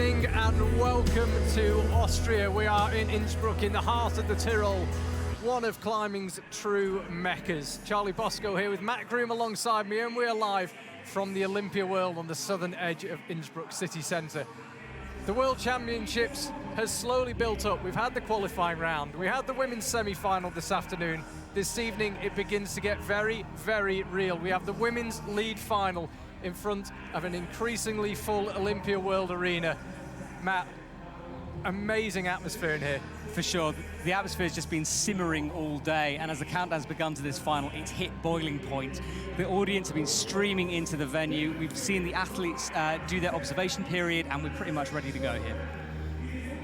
evening and welcome to Austria. We are in Innsbruck, in the heart of the Tyrol, one of climbing's true meccas. Charlie Bosco here with Matt Groom alongside me, and we are live from the Olympia World on the southern edge of Innsbruck city centre. The World Championships has slowly built up. We've had the qualifying round. We had the women's semi-final this afternoon. This evening it begins to get very, very real. We have the women's lead final in front of an increasingly full Olympia World arena. Matt, amazing atmosphere in here. For sure, the atmosphere has just been simmering all day, and as the countdown's begun to this final, it's hit boiling point. The audience have been streaming into the venue. We've seen the athletes do their observation period, and we're pretty much ready to go here.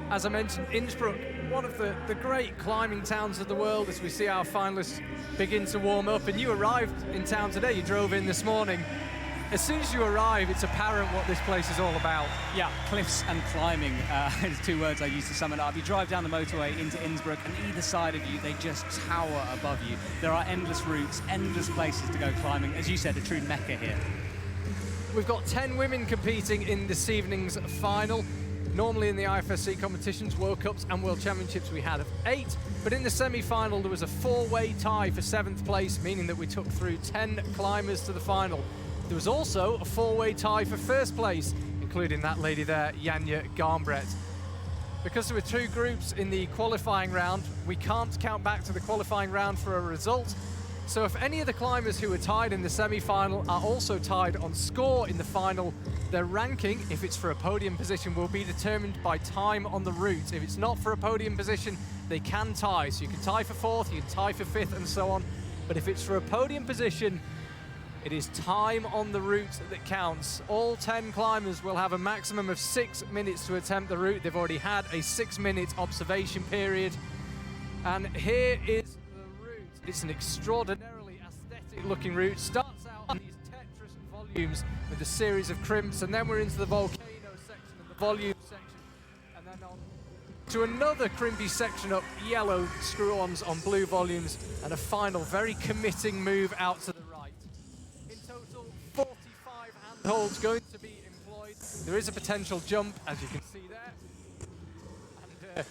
As I mentioned, Innsbruck, one of the great climbing towns of the world, as we see our finalists begin to warm up. And you arrived in town today, you drove in this morning. As soon as you arrive, it's apparent what this place is all about. Yeah, cliffs and climbing is two words I use to sum it up. You drive down the motorway into Innsbruck, and either side of you, they just tower above you. There are endless routes, endless places to go climbing. As you said, a true mecca here. We've got 10 women competing in this evening's final. Normally in the IFSC competitions, World Cups and World Championships, we had 8. But in the semi-final, there was a 4-way tie for 7th place, meaning that we took through 10 climbers to the final. There was also a 4-way tie for 1st place, including that lady there, Janja Garnbret. Because there were 2 groups in the qualifying round, we can't count back to the qualifying round for a result. So if any of the climbers who were tied in the semi-final are also tied on score in the final, their ranking, if it's for a podium position, will be determined by time on the route. If it's not for a podium position, they can tie. So you can tie for 4th, you can tie for 5th, and so on. But if it's for a podium position, it is time on the route that counts. All 10 climbers will have a maximum of 6 minutes to attempt the route. They've already had a 6-minute observation period. And here is the route. It's an extraordinarily aesthetic looking route. Starts out on these Tetris volumes with a series of crimps, and then we're into the volcano section and the volume section, and then on to another crimpy section up yellow screw-ons on blue volumes, and a final very committing move out to the right. In total, 45 handholds going to be employed. There is a potential jump, as you can see there. And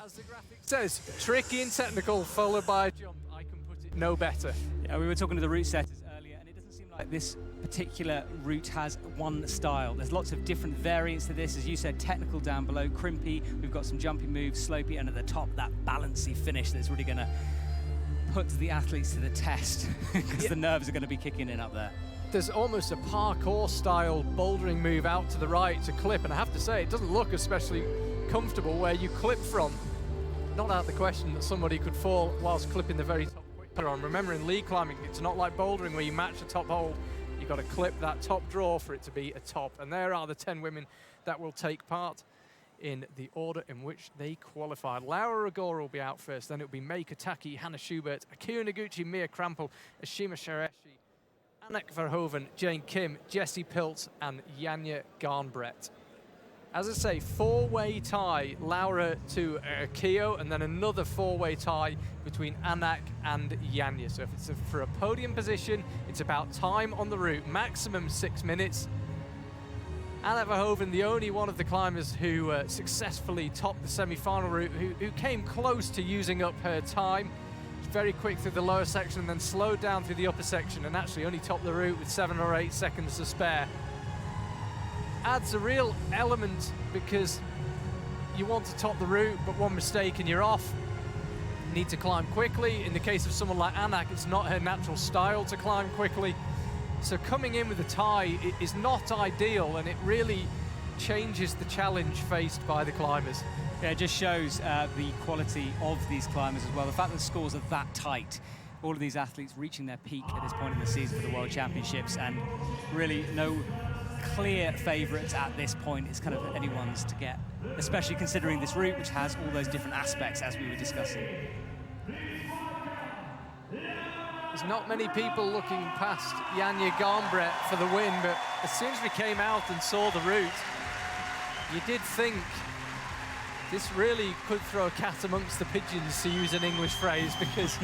as the graphic says, tricky and technical, followed by a jump. I can put it no better. Yeah, we were talking to the route setters earlier, and it doesn't seem like this particular route has one style. There's lots of different variants to this. As you said, technical down below, crimpy. We've got some jumpy moves, slopey, and at the top, that balancy finish that's really going to put the athletes to the test, because the nerves are going to be kicking in up there. There's almost a parkour-style bouldering move out to the right to clip, and I have to say, it doesn't look especially comfortable where you clip from. Not out of the question that somebody could fall whilst clipping the very top quick on. Remember, in lead climbing, it's not like bouldering where you match the top hold. You've got to clip that top draw for it to be a top. And there are the 10 women that will take part in the order in which they qualified. Laura Agora will be out first, then it'll be Meika Taki, Hannah Schubert, Akia and Iguchi, Mia Krampel, Ashima Shareshi, Anak Verhoeven, Jane Kim, Jessie Pilt, and Janja Garnbret. As I say, 4-way tie, Laura to Akia, and then another 4-way tie between Anak and Janja. So if it's for a podium position, it's about time on the route, maximum 6 minutes. Anak Verhoeven, the only one of the climbers who successfully topped the semi-final route, who came close to using up her time. Very quick through the lower section and then slowed down through the upper section, and actually only topped the route with 7 or 8 seconds to spare. Adds a real element because you want to top the route, but one mistake and you're off. You need to climb quickly. In the case of someone like Anak, it's not her natural style to climb quickly. So coming in with a tie is not ideal, and it really changes the challenge faced by the climbers. Yeah, it just shows the quality of these climbers as well. The fact that the scores are that tight. All of these athletes reaching their peak at this point in the season for the World Championships, and really no clear favourites at this point. It's kind of anyone's to get, especially considering this route, which has all those different aspects as we were discussing. There's not many people looking past Janja Garnbret for the win, but as soon as we came out and saw the route, you did think this really could throw a cat amongst the pigeons, to use an English phrase, because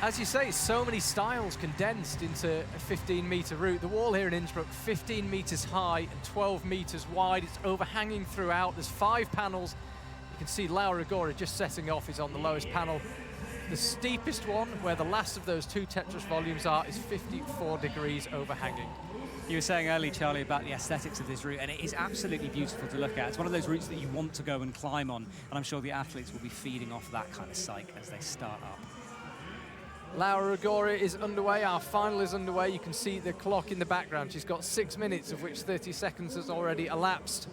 As you say, so many styles condensed into a 15-meter route. The wall here in Innsbruck, 15 meters high and 12 meters wide. It's overhanging throughout. There's 5 panels. You can see Laura Agora just setting off is on the lowest panel. The steepest one, where the last of those 2 Tetris volumes are, is 54 degrees overhanging. You were saying earlier, Charlie, about the aesthetics of this route, and it is absolutely beautiful to look at. It's one of those routes that you want to go and climb on, and I'm sure the athletes will be feeding off that kind of psyche as they start up. Laura Agora is underway. Our final is underway. You can see the clock in the background. She's got 6 minutes, of which 30 seconds has already elapsed.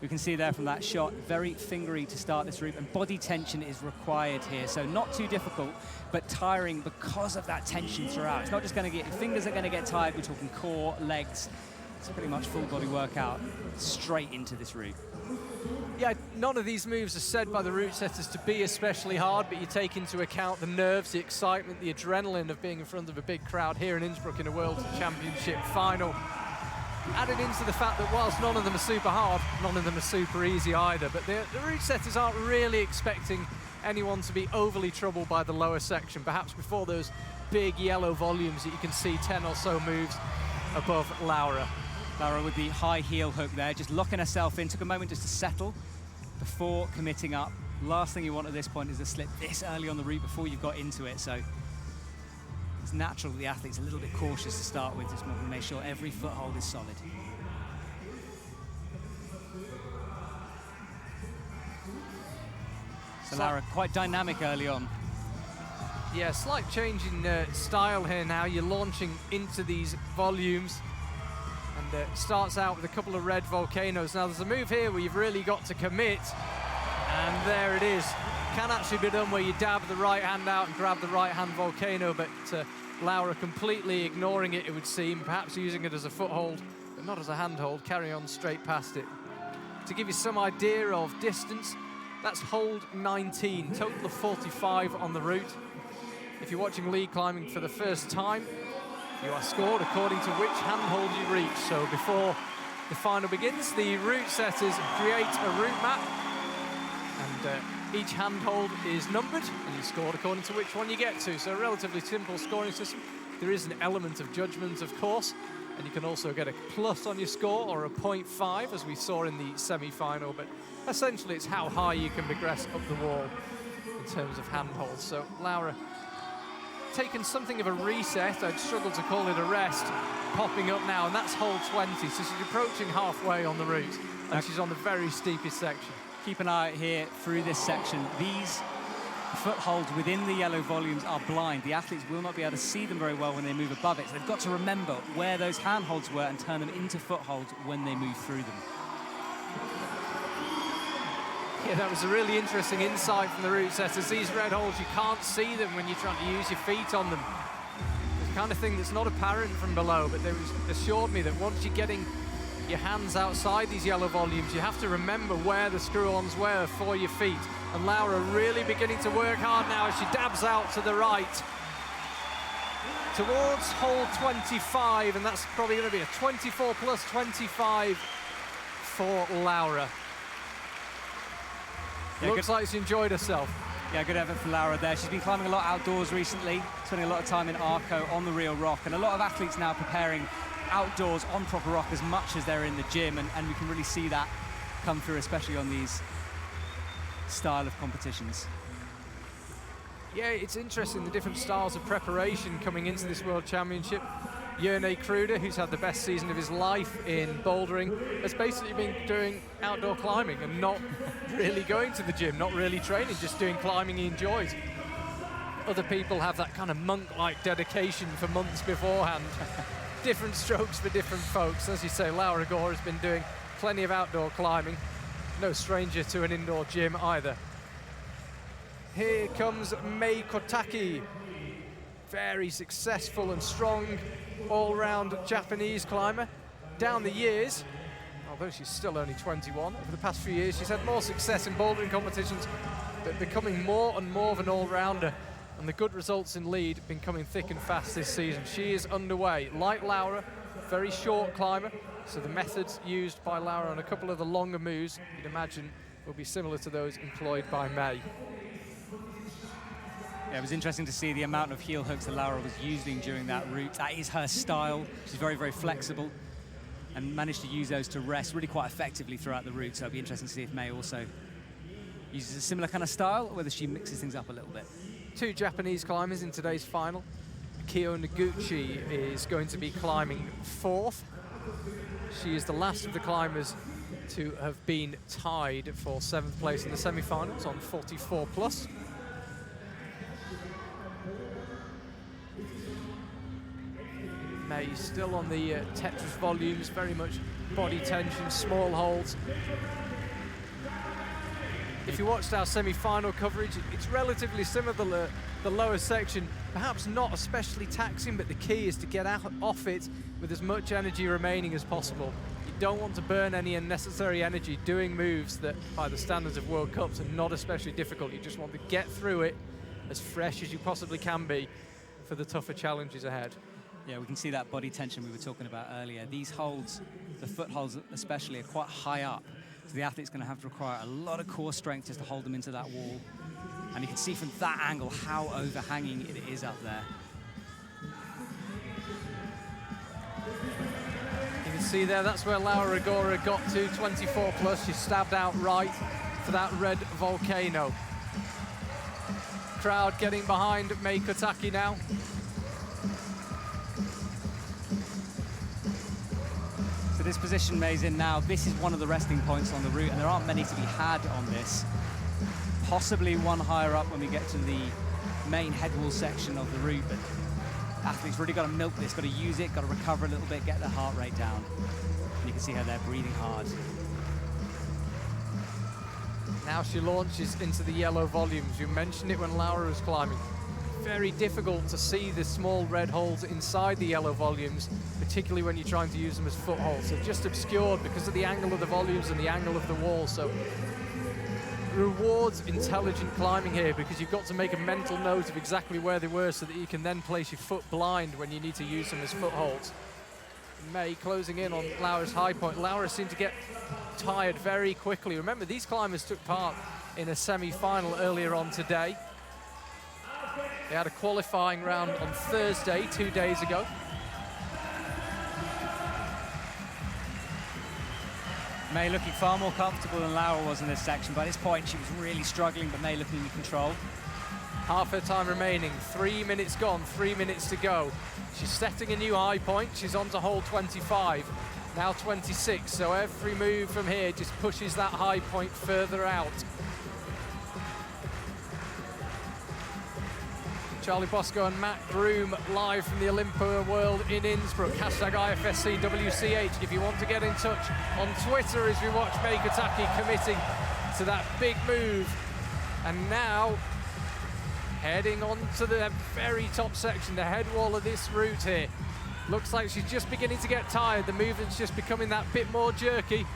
We can see there from that shot, very fingery to start this route, and body tension is required here. So not too difficult, but tiring because of that tension throughout. It's not just going to get, your fingers are going to get tired. We're talking core, legs. It's pretty much full body workout straight into this route. Yeah, none of these moves are said by the route setters to be especially hard, but you take into account the nerves, the excitement, the adrenaline of being in front of a big crowd here in Innsbruck in a World Championship final. Added into the fact that whilst none of them are super hard, none of them are super easy either, but the route setters aren't really expecting anyone to be overly troubled by the lower section, perhaps before those big yellow volumes that you can see 10 or so moves above Laura. Laura with the high heel hook there, just locking herself in, took a moment just to settle before committing up. Last thing you want at this point is a slip this early on the route before you've got into it, so it's natural that the athlete's a little bit cautious to start with, just want to make sure every foothold is solid. So Laura, quite dynamic early on. Yeah, slight change in style here now. You're launching into these volumes, and starts out with a couple of red volcanoes. Now there's a move here where you've really got to commit, and there it is. Can actually be done where you dab the right hand out and grab the right hand volcano, but Laura completely ignoring it, it would seem, perhaps using it as a foothold, but not as a handhold, carrying on straight past it. To give you some idea of distance, that's hold 19, total of 45 on the route. If you're watching lead climbing for the first time, you are scored according to which handhold you reach. So before the final begins, the route setters create a route map, and each handhold is numbered, and you're scored according to which one you get to. So a relatively simple scoring system. There is an element of judgment, of course, and you can also get a plus on your score or a 0.5, as we saw in the semi-final, but essentially it's how high you can progress up the wall in terms of handholds. So Laura taken something of a reset, I'd struggle to call it a rest, popping up now, and that's hold 20, so she's approaching halfway on the route, and she's on the very steepest section. Keep an eye out here through this section. These footholds within the yellow volumes are blind. The athletes will not be able to see them very well when they move above it, so they've got to remember where those handholds were and turn them into footholds when they move through them. Yeah, that was a really interesting insight from the route setters. These red holes, you can't see them when you're trying to use your feet on them. It's the kind of thing that's not apparent from below, but they assured me that once you're getting your hands outside these yellow volumes, you have to remember where the screw-ons were for your feet. And Laura really beginning to work hard now as she dabs out to the right towards hole 25, and that's probably going to be a 24 plus 25 for Laura. Yeah, looks like she enjoyed herself. Yeah, good effort from Laura there. She's been climbing a lot outdoors recently, spending a lot of time in Arco on the real rock, and a lot of athletes now preparing outdoors on proper rock as much as they're in the gym, and we can really see that come through, especially on these style of competitions. Yeah, it's interesting, the different styles of preparation coming into this World Championship. Jerne Kruder, who's had the best season of his life in bouldering, has basically been doing outdoor climbing and not really going to the gym, not really training, just doing climbing he enjoys. Other people have that kind of monk-like dedication for months beforehand. Different strokes for different folks. As you say, Laura Agora has been doing plenty of outdoor climbing. No stranger to an indoor gym either. Here comes Mei Kotaki. Very successful and strong all-round Japanese climber. Down the years, although she's still only 21, over the past few years she's had more success in bouldering competitions, but becoming more and more of an all-rounder, and the good results in lead have been coming thick and fast this season. She is underway. Like Laura, very short climber, so the methods used by Laura on a couple of the longer moves, you'd imagine, will be similar to those employed by Mei. Yeah, it was interesting to see the amount of heel hooks that Laura was using during that route. That is her style. She's very, very flexible and managed to use those to rest really quite effectively throughout the route. So it'll be interesting to see if May also uses a similar kind of style, or whether she mixes things up a little bit. 2 Japanese climbers in today's final. Akia and Iguchi is going to be climbing 4th. She is the last of the climbers to have been tied for 7th place in the semi-finals on 44 plus. May still on the Tetris volumes, very much body tension, small holds. If you watched our semi-final coverage, it's relatively similar. The lower section, perhaps not especially taxing, but the key is to get off it with as much energy remaining as possible. You don't want to burn any unnecessary energy doing moves that, by the standards of World Cups, are not especially difficult. You just want to get through it as fresh as you possibly can be for the tougher challenges ahead. Yeah, we can see that body tension we were talking about earlier. These holds, the footholds especially, are quite high up. So the athlete's going to have to require a lot of core strength just to hold them into that wall. And you can see from that angle how overhanging it is up there. You can see there, that's where Laura Rigora got to, 24 plus. She stabbed out right for that red volcano. Crowd getting behind Mei Kotaki now. So this position May's in now, this is one of the resting points on the route, and there aren't many to be had on this. Possibly one higher up when we get to the main headwall section of the route, but athletes really got to milk this, got to use it, got to recover a little bit, get their heart rate down. And you can see her there breathing hard. Now she launches into the yellow volumes. You mentioned it when Laura was climbing. Very difficult to see the small red holes inside the yellow volumes, particularly when you're trying to use them as footholds. They're just obscured because of the angle of the volumes and the angle of the wall. So rewards intelligent climbing here, because you've got to make a mental note of exactly where they were so that you can then place your foot blind when you need to use them as footholds. May closing in on Laura's high point. Laura seemed to get tired very quickly. Remember, these climbers took part in a semi-final earlier on today. They had a qualifying round on Thursday, 2 days ago. May looking far more comfortable than Laura was in this section. By this point, she was really struggling, but May looking in control. Half her time remaining, 3 minutes gone, 3 minutes to go. She's setting a new high point. She's on to hole 25, now 26. So every move from here just pushes that high point further out. Charlie Bosco and Matt Groom live from the Olympia World in Innsbruck. Hashtag IFSC WCH if you want to get in touch on Twitter as we watch Mei Kotaki committing to that big move. And now heading on to the very top section, the head wall of this route here. Looks like she's just beginning to get tired. The movement's just becoming that bit more jerky.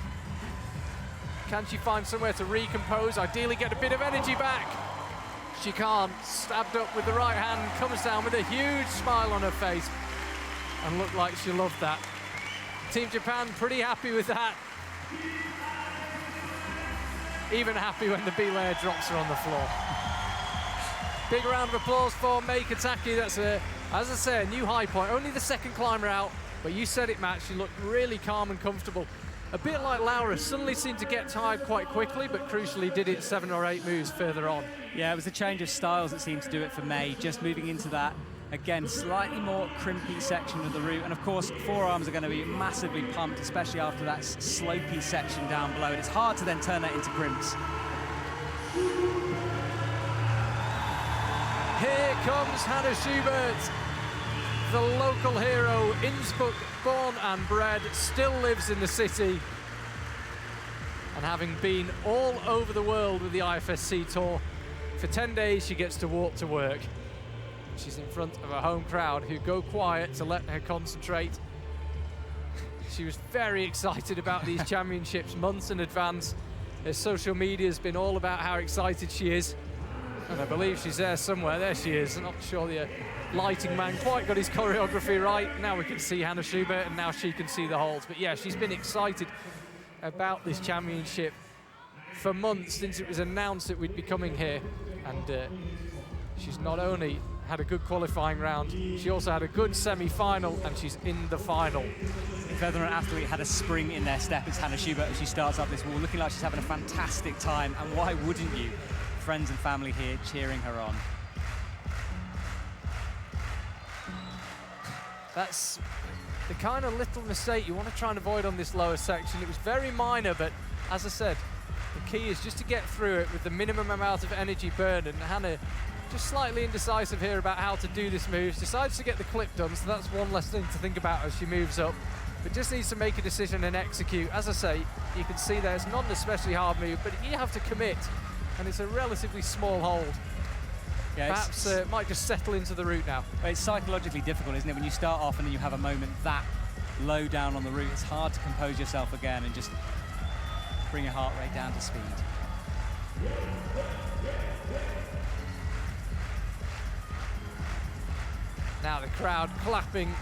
Can she find somewhere to recompose? Ideally get a bit of energy back. She can't. Stabbed up with the right hand, comes down with a huge smile on her face and looked like she loved that. Team Japan pretty happy with that. Even happy when the B-layer drops her on the floor. Big round of applause for Mei Kotaki. That's, as I say, a new high point. Only the second climber out, but you said it, Matt. She looked really calm and comfortable. A bit like Laura, suddenly seemed to get tired quite quickly, but crucially did it 7 or 8 moves further on. Yeah, it was a change of styles that seemed to do it for May, just moving into that, again, slightly more crimpy section of the route. And of course, forearms are going to be massively pumped, especially after that slopey section down below. And it's hard to then turn that into crimps. Here comes Hannah Schubert, the local hero, Innsbruck born and bred, still lives in the city. And having been all over the world with the IFSC Tour, for 10 days she gets to walk to work. She's in front of a home crowd who go quiet to let her concentrate. She was very excited about these championships months in advance. Her social media has been all about how excited she is. And I believe she's there somewhere. There she is. I'm not sure the lighting man quite got his choreography right. Now we can see Hannah Schubert, and now she can see the holds. But yeah, she's been excited about this championship for months, since it was announced that we'd be coming here. And she's not only had a good qualifying round, she also had a good semi-final, and she's in the final. If ever an athlete had a spring in their step, it's Hannah Schubert as she starts up this wall, looking like she's having a fantastic time, and why wouldn't you? Friends and family here cheering her on. That's the kind of little mistake you want to try and avoid on this lower section. It was very minor, but as I said, the key is just to get through it with the minimum amount of energy burned, and Hannah just slightly indecisive here about how to do this move. Decides to get the clip done, so that's one less thing to think about as she moves up. But just needs to make a decision and execute. As I say, you can see there, it's not an especially hard move, but you have to commit, and it's a relatively small hold. Yeah, perhaps it might just settle into the route now. It's psychologically difficult, isn't it? When you start off and then you have a moment that low down on the route, it's hard to compose yourself again and just bring your heart rate down to speed. Now the crowd clapping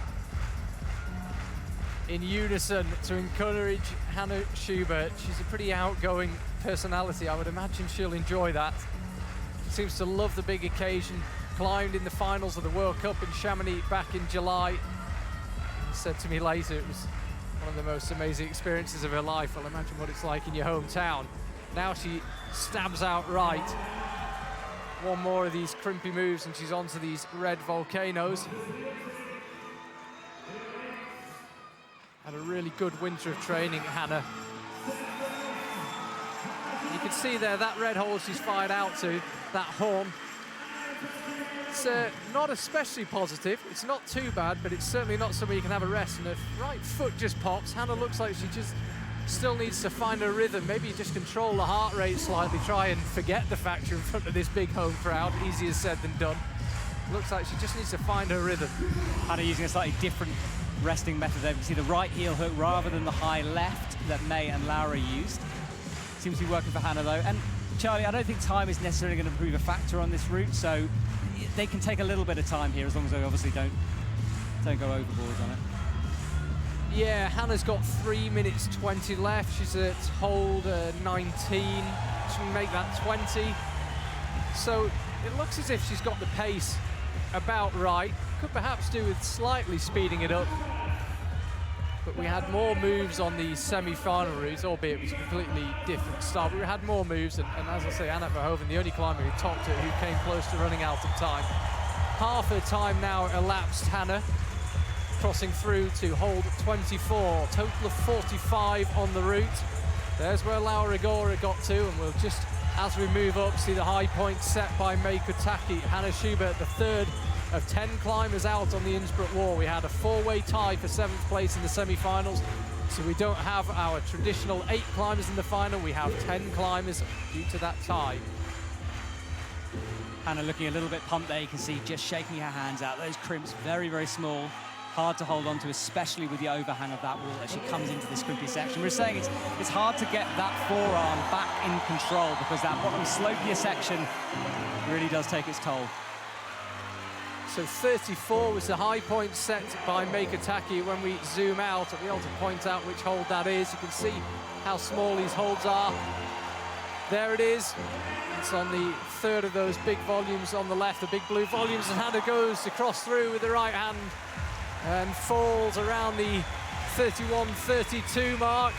in unison to encourage Hannah Schubert. She's a pretty outgoing personality. I would imagine she'll enjoy that. She seems to love the big occasion. Climbed in the finals of the World Cup in Chamonix back in July. She said to me later it was one of the most amazing experiences of her life. I'll imagine what it's like in your hometown. Now she stabs out right. One more of these crimpy moves and she's onto these red volcanoes. Had a really good winter of training, Hannah. You can see there that red hole she's fired out to, that horn. It's not especially positive. It's not too bad, but it's certainly not somewhere you can have a rest. And her right foot just pops. Hannah looks like she just still needs to find her rhythm. Maybe just control the heart rate slightly, try and forget the fact you're in front of this big home crowd. Easier said than done. Looks like she just needs to find her rhythm. Hannah using a slightly different resting method there. You can see the right heel hook rather than the high left that May and Laura used. Seems to be working for Hannah though. And Charlie, I don't think time is necessarily going to prove a factor on this route, so they can take a little bit of time here as long as they obviously don't go overboard on it. Yeah, Hannah's got 3 minutes 20 left. She's at hold 19. She can make that 20. So it looks as if she's got the pace about right. Could perhaps do with slightly speeding it up. But we had more moves on the semi-final route, albeit it was a completely different start. But we had more moves, and as I say, Anna Verhoeven, the only climber who topped it, who came close to running out of time. Half her time now elapsed, Hannah, crossing through to hold 24, total of 45 on the route. There's where Laura Igora got to, and we'll just, as we move up, see the high point set by May Kutaki. Hannah Schubert, the third of 10 climbers out on the Innsbruck wall. We had a four-way tie for 7th place in the semi-finals, so we don't have our traditional 8 climbers in the final. We have 10 climbers due to that tie. Hannah looking a little bit pumped there. You can see just shaking her hands out. Those crimps very, very small. Hard to hold on to, especially with the overhang of that wall as she comes into this crimpy section. We're saying it's hard to get that forearm back in control because that bottom slopier section really does take its toll. So 34 was the high point set by May Kutaki. When we zoom out, I'll be able to point out which hold that is. You can see how small these holds are. There it is. It's on the third of those big volumes on the left, the big blue volumes, and Hannah goes to cross through with the right hand and falls around the 31-32 mark.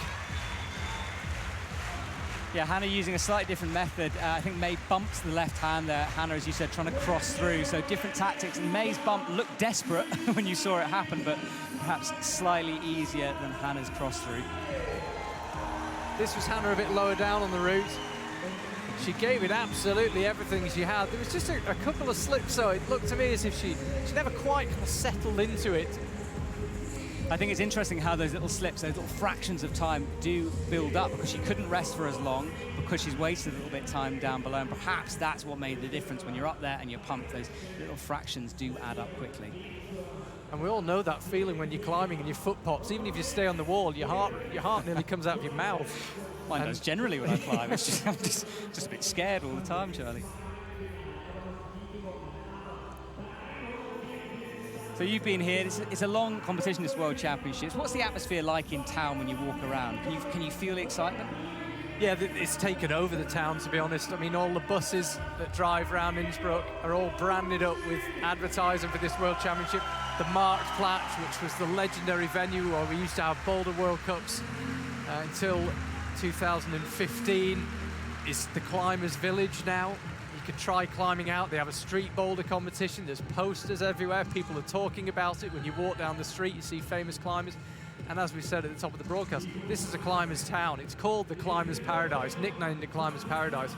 Yeah, Hannah using a slightly different method. I think May bumps the left hand there. Hannah, as you said, trying to cross through. So different tactics. And May's bump looked desperate when you saw it happen, but perhaps slightly easier than Hannah's cross through. This was Hannah a bit lower down on the route. She gave it absolutely everything she had. There was just a couple of slips, so it looked to me as if she never quite kind of settled into it. I think it's interesting how those little slips, those little fractions of time do build up because she couldn't rest for as long because she's wasted a little bit of time down below, and perhaps that's what made the difference. When you're up there and you're pumped, those little fractions do add up quickly. And we all know that feeling when you're climbing and your foot pops. Even if you stay on the wall, your heart nearly comes out of your mouth. Mine does generally when I climb. It's just, I'm just a bit scared all the time, Charlie. So you've been here. It's a long competition, this World Championships. What's the atmosphere like in town when you walk around? Can you feel the excitement? Yeah, it's taken over the town, to be honest. I mean, all the buses that drive around Innsbruck are all branded up with advertising for this World Championship. The Marktplatz, which was the legendary venue where we used to have Boulder World Cups until 2015, is the climbers' village now. You can try climbing out. They have a street boulder competition. There's posters everywhere. People are talking about it. When you walk down the street, you see famous climbers. And as we said at the top of the broadcast, this is a climbers' town. It's called the Climbers' Paradise, nicknamed the Climbers' Paradise.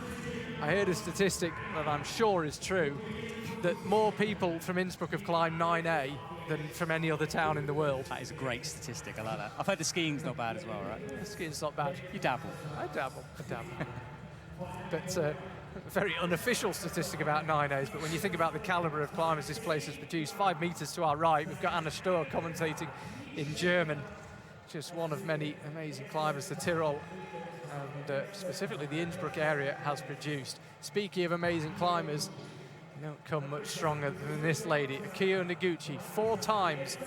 I heard a statistic that I'm sure is true, that more people from Innsbruck have climbed 9A than from any other town in the world. That is a great statistic, I like that. I've heard the skiing's not bad as well, right? Yeah, skiing's not bad. You dabble. I dabble. But a very unofficial statistic about 9As, but when you think about the caliber of climbers this place has produced, 5 meters to our right, we've got Anna Sturr commentating in German. Just one of many amazing climbers the Tyrol and specifically the Innsbruck area has produced. Speaking of amazing climbers, you don't come much stronger than this lady, Akia and Iguchi, 4 times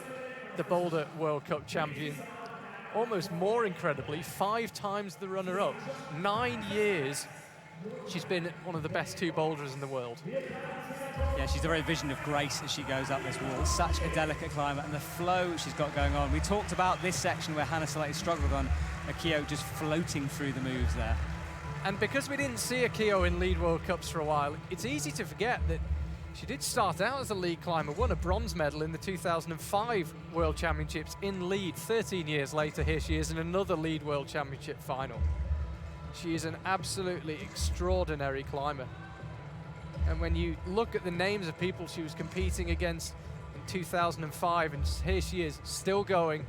the Boulder World Cup champion. Almost more incredibly, 5 times the runner-up. 9 years she's been one of the best 2 boulders in the world. Yeah, she's the very vision of grace as she goes up this wall. Such a delicate climber, and the flow she's got going on. We talked about this section where Hannah slightly struggled on, Akia just floating through the moves there. And because we didn't see Akia in lead World Cups for a while, it's easy to forget that she did start out as a lead climber, won a bronze medal in the 2005 World Championships in lead. 13 years later, here she is in another lead World Championship final. She is an absolutely extraordinary climber. And when you look at the names of people she was competing against in 2005, and here she is, still going,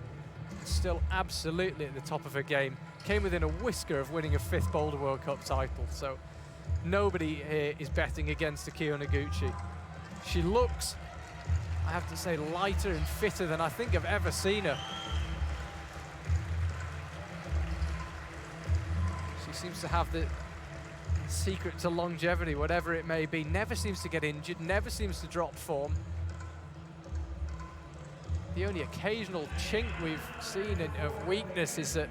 still absolutely at the top of her game. Came within a whisker of winning a 5th Boulder World Cup title. So nobody here is betting against Akia and Iguchi. She looks, I have to say, lighter and fitter than I think I've ever seen her. She seems to have the secret to longevity, whatever it may be. Never seems to get injured, never seems to drop form. The only occasional chink we've seen of weakness is that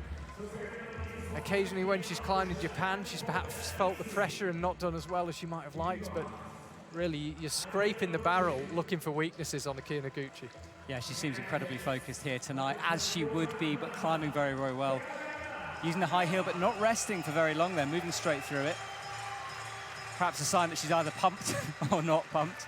occasionally when she's climbed in Japan, she's perhaps felt the pressure and not done as well as she might have liked, but really you're scraping the barrel looking for weaknesses on Akia and Iguchi. Yeah, she seems incredibly focused here tonight, as she would be, but climbing very, very well. Using the high heel, but not resting for very long there, moving straight through it. Perhaps a sign that she's either pumped or not pumped.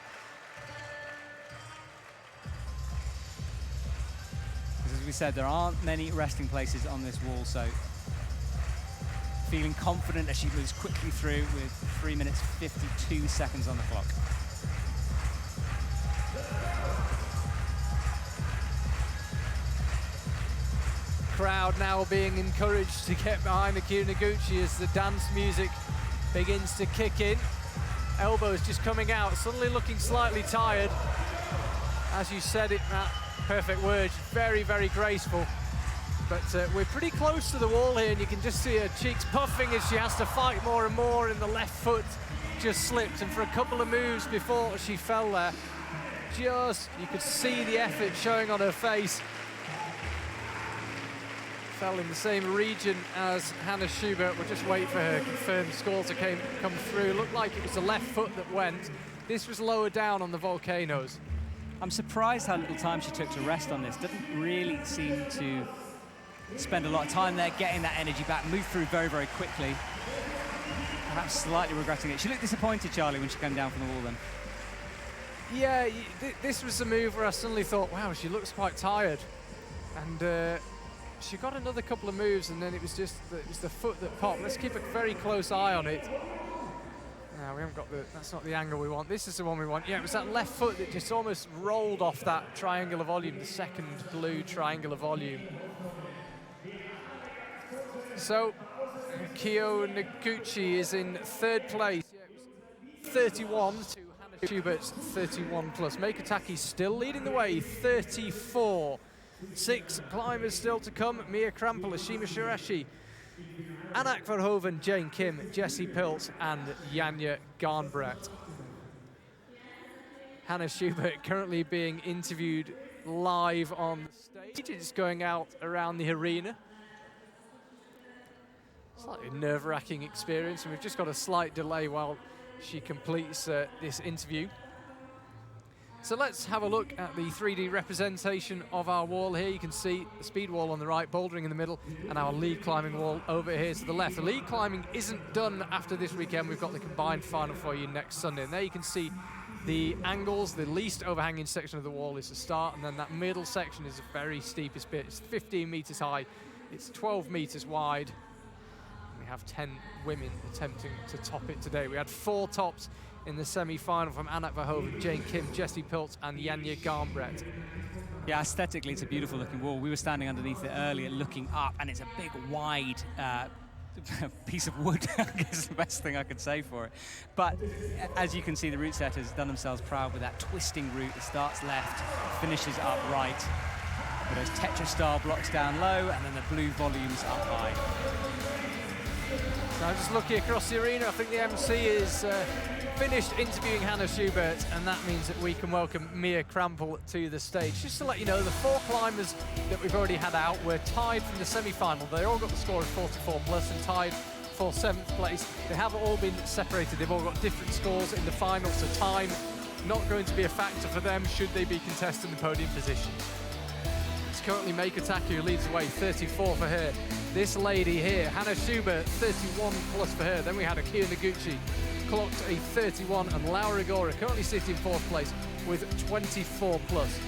Because as we said, there aren't many resting places on this wall, so feeling confident as she moves quickly through with 3 minutes 52 seconds on the clock. Crowd now being encouraged to get behind Akia and Iguchi as the dance music begins to kick in. Elbows just coming out, suddenly looking slightly tired. As you said it, Matt, perfect words, very, very graceful. But we're pretty close to the wall here, and you can just see her cheeks puffing as she has to fight more and more, and the left foot just slipped. And for a couple of moves before she fell there, you could see the effort showing on her face. Fell in the same region as Hannah Schubert. We'll just wait for her confirmed score to come through. Looked like it was the left foot that went. This was lower down on the volcanoes. I'm surprised how little time she took to rest on this. Didn't really seem to spend a lot of time there, getting that energy back, moved through very, very quickly. Perhaps slightly regretting it. She looked disappointed, Charlie, when she came down from the wall then. Yeah, this was the move where I suddenly thought, wow, she looks quite tired. And she got another couple of moves, and then it was just the foot that popped. Let's keep a very close eye on it. No, we haven't got that's not the angle we want. This is the one we want. Yeah, it was that left foot that just almost rolled off that triangular volume, the second blue triangular volume. So, Akia and Iguchi is in 3rd place. Yeah, it was 31 to Hannah Schubert's 31 plus. Meikataki still leading the way, 34. 6 climbers still to come. Mia Krampel, Ashima Shirashi, Anak Verhoeven, Jane Kim, Jessie Pilz, and Janja Garnbrecht. Hannah Schubert currently being interviewed live on the stage. It's going out around the arena. slightly nerve-wracking experience, and we've just got a slight delay while she completes this interview. So let's have a look at the 3D representation of our wall here. You can see the speed wall on the right, bouldering in the middle, and our lead climbing wall over here to the left. The lead climbing isn't done after this weekend. We've got the combined final for you next Sunday. And there you can see the angles. The least overhanging section of the wall is the start, and then that middle section is the very steepest bit. It's 15 meters high. It's 12 meters wide. We have 10 women attempting to top it today. We had 4 tops in the semi-final from Annette Verhoeven, Jane Kim, Jessie Pilz, and Janja Garnbret. Yeah, aesthetically, it's a beautiful looking wall. We were standing underneath it earlier looking up, and it's a big, wide piece of wood, I guess is the best thing I could say for it. But as you can see, the route setters done themselves proud with that twisting route. It starts left, finishes up right, with those Tetra-style blocks down low, and then the blue volumes up high. So I'm just looking across the arena. I think the MC is finished interviewing Hannah Schubert, and that means that we can welcome Mia Krampel to the stage. Just to let you know, the 4 climbers that we've already had out were tied from the semi-final. They all got the score of 44 plus and tied for 7th place. They have all been separated. They've all got different scores in the final, so time not going to be a factor for them should they be contesting the podium positions. It's currently Meiko Taki who leads the way, 34 for her. This lady here, Hannah Schubert, 31 plus for her. Then we had Akia and Iguchi, clocked a 31, and Laura Igora currently sitting in 4th place with 24 plus.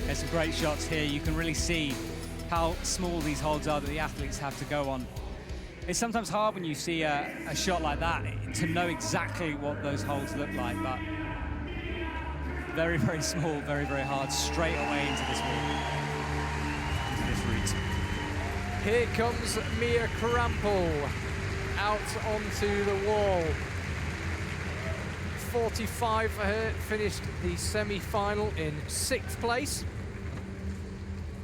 There's some great shots here. You can really see how small these holds are that the athletes have to go on. It's sometimes hard when you see a shot like that to know exactly what those holds look like, but very, very small, very, very hard, straight away into this route. Here comes Mia Krampel out onto the wall. 45 for her, finished the semi-final in 6th place.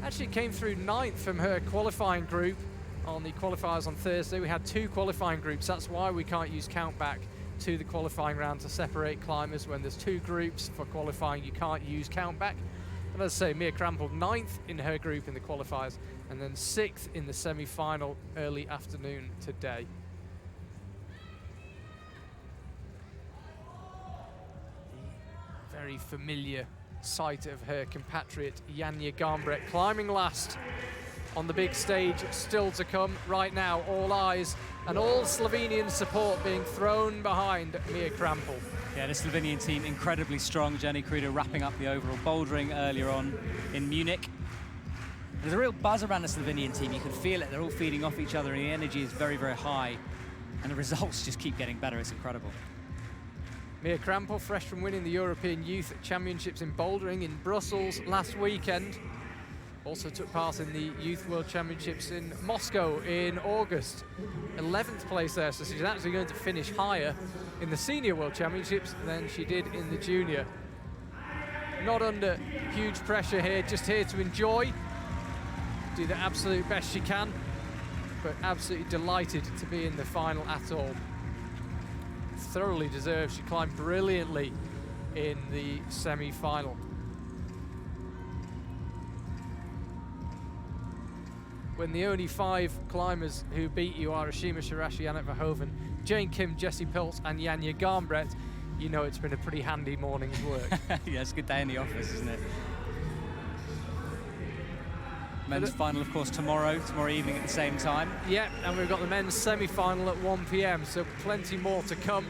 Actually came through 9th from her qualifying group on the qualifiers on Thursday. We had 2 qualifying groups. That's why we can't use countback to the qualifying round to separate climbers. When there's 2 groups for qualifying, you can't use countback. And as I say, Mia Krampel 9th in her group in the qualifiers, and then 6th in the semi-final early afternoon today. Very familiar sight of her compatriot Janja Garnbret climbing last on the big stage, still to come. Right now, all eyes and all Slovenian support being thrown behind Mia Krampel. Yeah, the Slovenian team incredibly strong. Jenny Kruder wrapping up the overall bouldering earlier on in Munich. There's a real buzz around the Slovenian team. You can feel it. They're all feeding off each other, and the energy is very, very high. And the results just keep getting better. It's incredible. Mia Krampel, fresh from winning the European Youth Championships in bouldering in Brussels last weekend. Also took part in the Youth World Championships in Moscow in August. 11th place there, so she's actually going to finish higher in the Senior World Championships than she did in the Junior. Not under huge pressure here, just here to enjoy, do the absolute best she can, but absolutely delighted to be in the final at all. Thoroughly deserved. She climbed brilliantly in the semi-final. When the only 5 climbers who beat you are Ashima Shirashi, Annette Verhoeven, Jane Kim, Jessie Pilz, and Janja Garnbret, you know it's been a pretty handy morning's work. Yeah, it's a good day in the office, isn't it? Men's final, of course, tomorrow evening at the same time. Yeah, and we've got the men's semi-final at 1 p.m, so plenty more to come.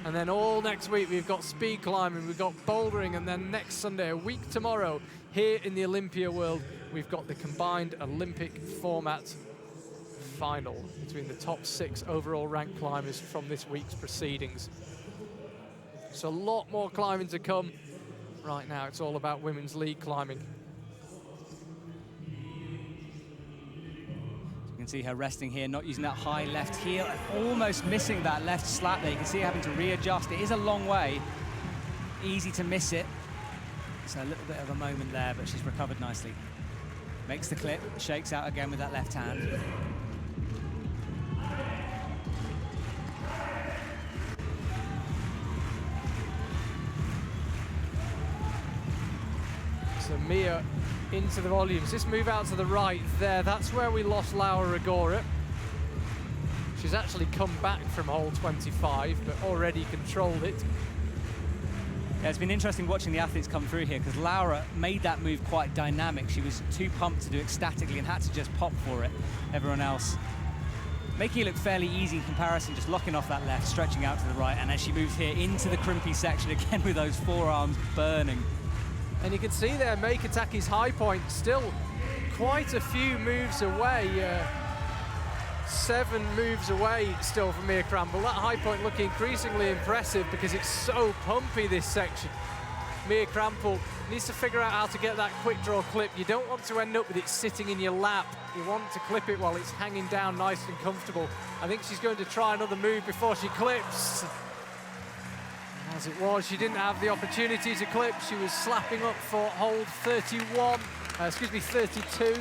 And then all next week we've got speed climbing, we've got bouldering, and then next Sunday, a week tomorrow, here in the Olympia World, we've got the combined Olympic format final between the top 6 overall ranked climbers from this week's proceedings. So a lot more climbing to come. Right now, it's all about women's lead climbing. You can see her resting here, not using that high left heel, and almost missing that left slap there. You can see her having to readjust. It is a long way, easy to miss it. So a little bit of a moment there, but she's recovered nicely. Makes the clip, shakes out again with that left hand. So Mia into the volumes. This move out to the right there, that's where we lost Laura Rigora. She's actually come back from hole 25, but already controlled it. Yeah, it's been interesting watching the athletes come through here, because Laura made that move quite dynamic. She was too pumped to do it statically and had to just pop for it. Everyone else making it look fairly easy in comparison, just locking off that left, stretching out to the right, and as she moves here into the crimpy section again with those forearms burning. And you can see there, Meikataki's high point still quite a few moves away. 7 moves away still from Mia Cramble. That high point looking increasingly impressive because it's so pumpy, this section. Mia Crample needs to figure out how to get that quick draw clip. You don't want to end up with it sitting in your lap. You want to clip it while it's hanging down nice and comfortable. I think she's going to try another move before she clips. As it was, she didn't have the opportunity to clip. She was slapping up for hold 32,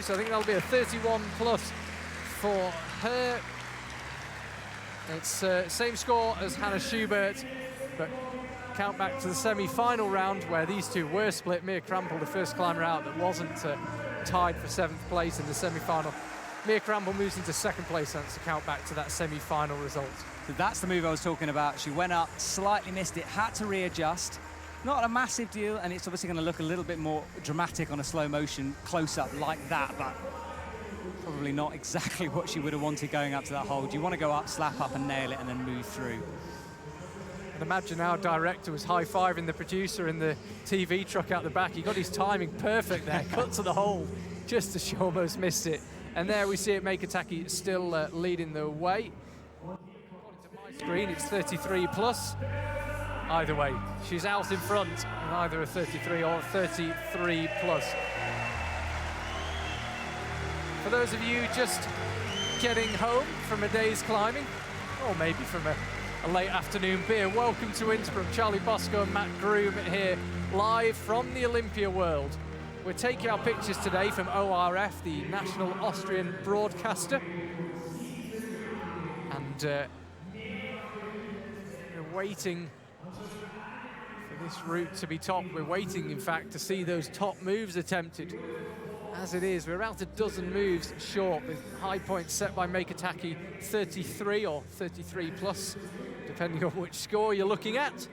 so I think that'll be a 31 plus for her. It's same score as Hannah Schubert, but count back to the semi-final round where these two were split. Mia Crample, the first climber out that wasn't tied for 7th place in the semi-final. Mia Crample moves into 2nd place, and to count back to that semi-final result. So that's the move I was talking about. She went up, slightly missed it, had to readjust. Not a massive deal, and it's obviously going to look a little bit more dramatic on a slow motion close-up like that, but probably not exactly what she would have wanted going up to that hold. You want to go up, slap up and nail it and then move through. And imagine our director was high-fiving the producer in the TV truck out the back. He got his timing perfect there, cut to the hole, just as she almost missed it. And there we see it, Meikataki still leading the way. According to my screen, it's 33 plus. Either way, she's out in front in either a 33 or a 33 plus. For those of you just getting home from a day's climbing, or maybe from a late afternoon beer, welcome to Innsbruck. Charlie Bosco and Matt Groom here, live from the Olympia World. We're taking our pictures today from ORF, the national Austrian broadcaster. And we're waiting for this route to be topped. We're waiting, in fact, to see those top moves attempted. As it is, we're about a dozen moves short, with high points set by Meikataki, 33 or 33 plus, depending on which score you're looking at,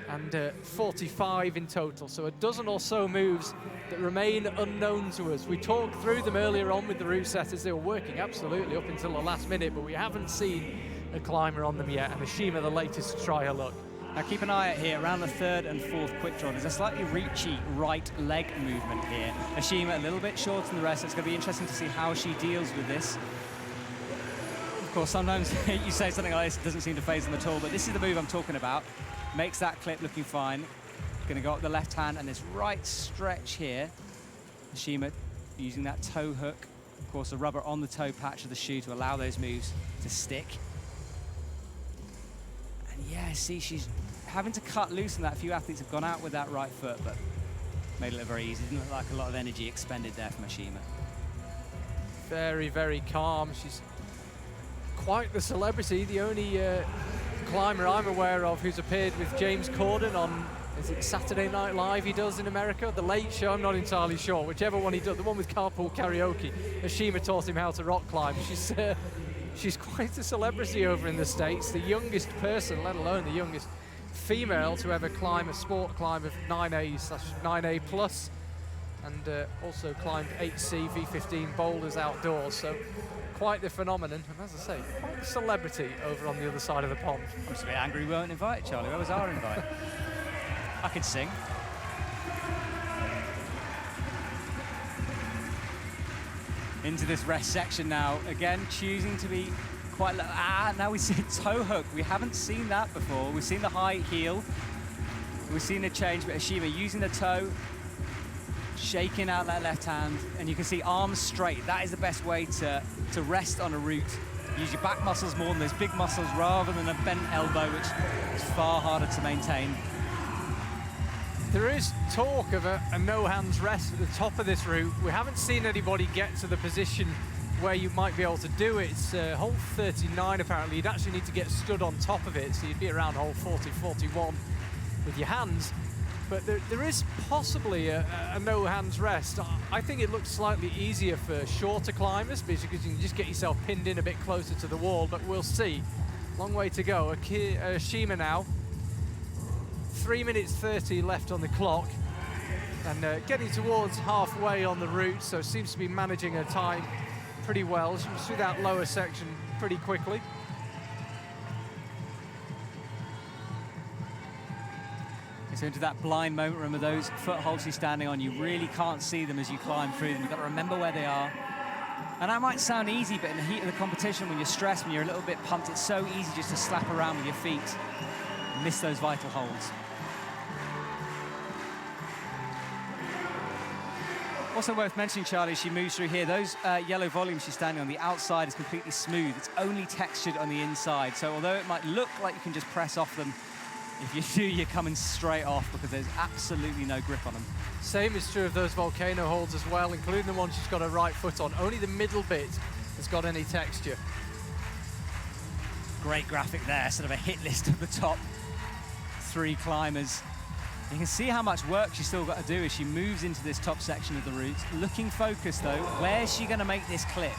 and 45 in total. So a dozen or so moves that remain unknown to us. We talked through them earlier on with the route setters. They were working absolutely up until the last minute, but we haven't seen a climber on them yet, and Ashima, the latest to try her luck. Now keep an eye out here, around the 3rd and 4th quick draw. There's a slightly reachy right leg movement here. Ashima a little bit shorter than the rest. It's going to be interesting to see how she deals with this. Of course, sometimes you say something like this, it doesn't seem to faze them at all, but this is the move I'm talking about. Makes that clip looking fine. Going to go up the left hand and this right stretch here. Ashima using that toe hook. Of course, the rubber on the toe patch of the shoe to allow those moves to stick. And yeah, see, she's having to cut loose on that. A few athletes have gone out with that right foot, but made it look very easy. Didn't look like a lot of energy expended there from Ashima. Very, very calm. She's quite the celebrity. The only climber I'm aware of who's appeared with James Corden on, is it Saturday Night Live he does in America? The Late Show, I'm not entirely sure. Whichever one he does, the one with carpool karaoke. Ashima taught him how to rock climb. She's quite a celebrity over in the States. The youngest person, let alone the youngest female to ever climb a sport climb of 9A/9A plus, and also climbed 8C V15 boulders outdoors. So quite the phenomenon, and as I say, quite a celebrity over on the other side of the pond. I'm just a bit angry we weren't invited, Charlie. Where was our invite? I could sing. Into this rest section now. Again, choosing to be quite low. Now we see a toe hook. We haven't seen that before. We've seen the high heel. We've seen a change, but Ashima using the toe, shaking out that left hand, and you can see arms straight. That is the best way to rest on a route. Use your back muscles more than those big muscles rather than a bent elbow, which is far harder to maintain. There is talk of a no-hands rest at the top of this route. We haven't seen anybody get to the position where you might be able to do it. It's hole 39 apparently. You'd actually need to get stood on top of it, so you'd be around hole 40, 41 with your hands. but there is possibly a no hands rest. I think it looks slightly easier for shorter climbers because you can just get yourself pinned in a bit closer to the wall, but we'll see. Long way to go. Shima now, 3 minutes 30 left on the clock, and getting towards halfway on the route, so seems to be managing her time pretty well. She was through that lower section pretty quickly. So into that blind moment, remember those footholds she's standing on, you really can't see them as you climb through them. You've got to remember where they are. And that might sound easy, but in the heat of the competition, when you're stressed, when you're a little bit pumped, it's so easy just to slap around with your feet and miss those vital holds. Also worth mentioning, Charlie, as she moves through here, those yellow volumes she's standing on, the outside is completely smooth. It's only textured on the inside. So although it might look like you can just press off them, if you do, you're coming straight off because there's absolutely no grip on them. Same is true of those volcano holds as well, including the one she's got her right foot on. Only the middle bit has got any texture. Great graphic there, sort of a hit list of the top 3 climbers. You can see how much work she's still got to do as she moves into this top section of the route. Looking focused though, where's she going to make this clip?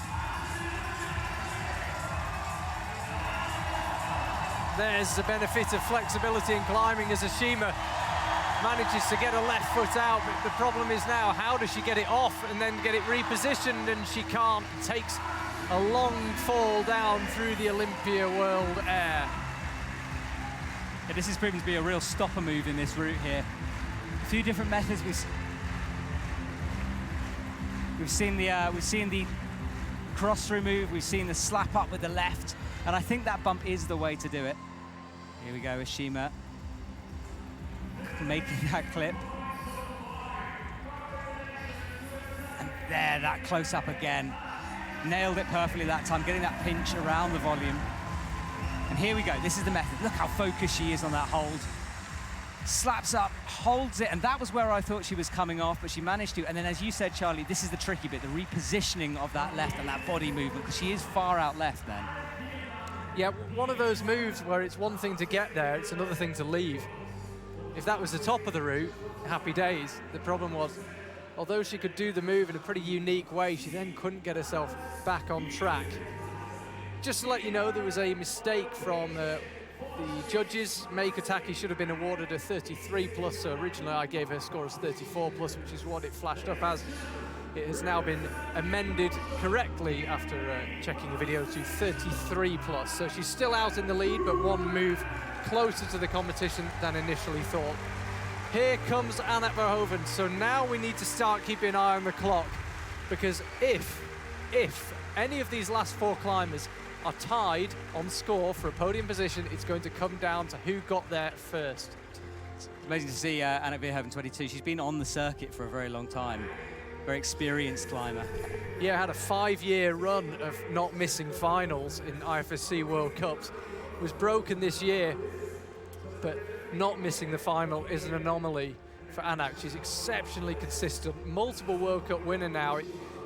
There's the benefit of flexibility in climbing as Ashima manages to get her left foot out, but the problem is now, how does she get it off and then get it repositioned? And she can't. It takes a long fall down through the Olympia World Air. Yeah, this is proving to be a real stopper move in this route here. A few different methods. We've seen the cross-through move. We've seen the slap up with the left. And I think that bump is the way to do it. Here we go, Ashima making that clip. And there, that close up again. Nailed it perfectly that time, getting that pinch around the volume. And here we go, this is the method. Look how focused she is on that hold. Slaps up, holds it, and that was where I thought she was coming off, but she managed to. And then, as you said, Charlie, this is the tricky bit, the repositioning of that left and that body movement, because she is far out left then. Yeah, one of those moves where it's one thing to get there, it's another thing to leave. If that was the top of the route, happy days. The problem was, although she could do the move in a pretty unique way, she then couldn't get herself back on track. Just to let you know, there was a mistake from the judges. Mei Kotaki should have been awarded a 33 plus, so originally I gave her score as 34 plus, which is what it flashed up as. It has now been amended correctly after checking the video to 33 plus. So she's still out in the lead, but one move closer to the competition than initially thought. Here comes Annette Verhoeven. So now we need to start keeping an eye on the clock, because if any of these last 4 climbers are tied on score for a podium position, it's going to come down to who got there first. It's amazing to see Annette Verhoeven, 22. She's been on the circuit for a very long time. Very experienced climber. Yeah, had a 5-year run of not missing finals in IFSC World Cups. It was broken this year, but not missing the final is an anomaly for Anak. She's exceptionally consistent, multiple World Cup winner now.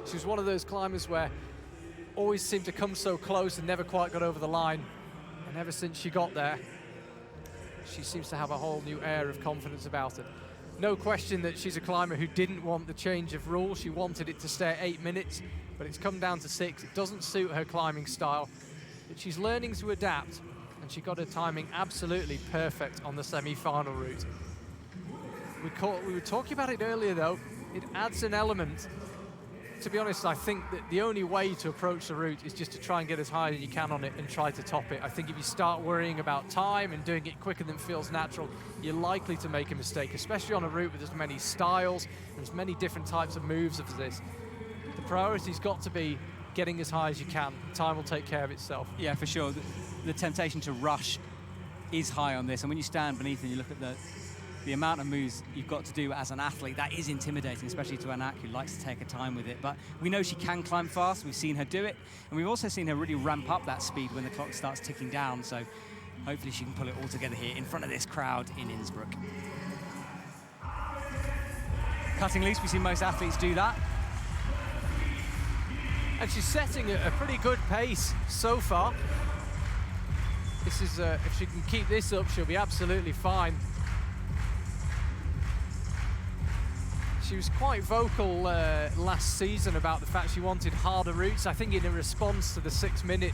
She was one of those climbers where always seemed to come so close and never quite got over the line. And ever since she got there, she seems to have a whole new air of confidence about it. No question that she's a climber who didn't want the change of rules. She wanted it to stay at 8 minutes, but it's come down to 6. It doesn't suit her climbing style, but she's learning to adapt, and she got her timing absolutely perfect on the semi-final route. We were talking about it earlier though. It adds an element. To be honest, I think that the only way to approach the route is just to try and get as high as you can on it and try to top it. I think if you start worrying about time and doing it quicker than feels natural, you're likely to make a mistake, especially on a route with as many styles and as many different types of moves as this. The priority's got to be getting as high as you can. Time will take care of itself. Yeah, for sure. The temptation to rush is high on this, and when you stand beneath and you look at the amount of moves you've got to do as an athlete, that is intimidating, especially to Anak, who likes to take her time with it. But we know she can climb fast. We've seen her do it, and we've also seen her really ramp up that speed when the clock starts ticking down. So hopefully she can pull it all together here in front of this crowd in Innsbruck. Cutting loose, we see most athletes do that. And she's setting a pretty good pace so far. This is, if she can keep this up, she'll be absolutely fine. She was quite vocal last season about the fact she wanted harder routes. I think in a response to the 6-minute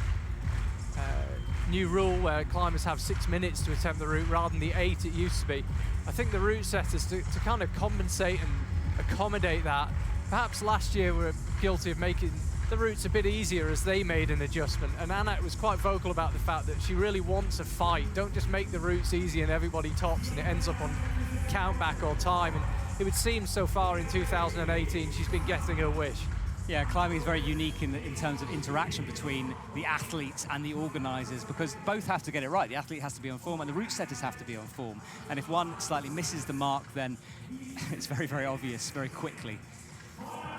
new rule where climbers have 6 minutes to attempt the route rather than the 8 it used to be. I think the route setters, to kind of compensate and accommodate that, perhaps last year were guilty of making the routes a bit easier as they made an adjustment. And Anak was quite vocal about the fact that she really wants a fight. Don't just make the routes easy and everybody tops and it ends up on countback or time. And it would seem so far in 2018 she's been getting her wish. Yeah, climbing is very unique in terms of interaction between the athletes and the organisers, because both have to get it right. The athlete has to be on form and the route setters have to be on form. And if one slightly misses the mark, then it's very, very obvious very quickly.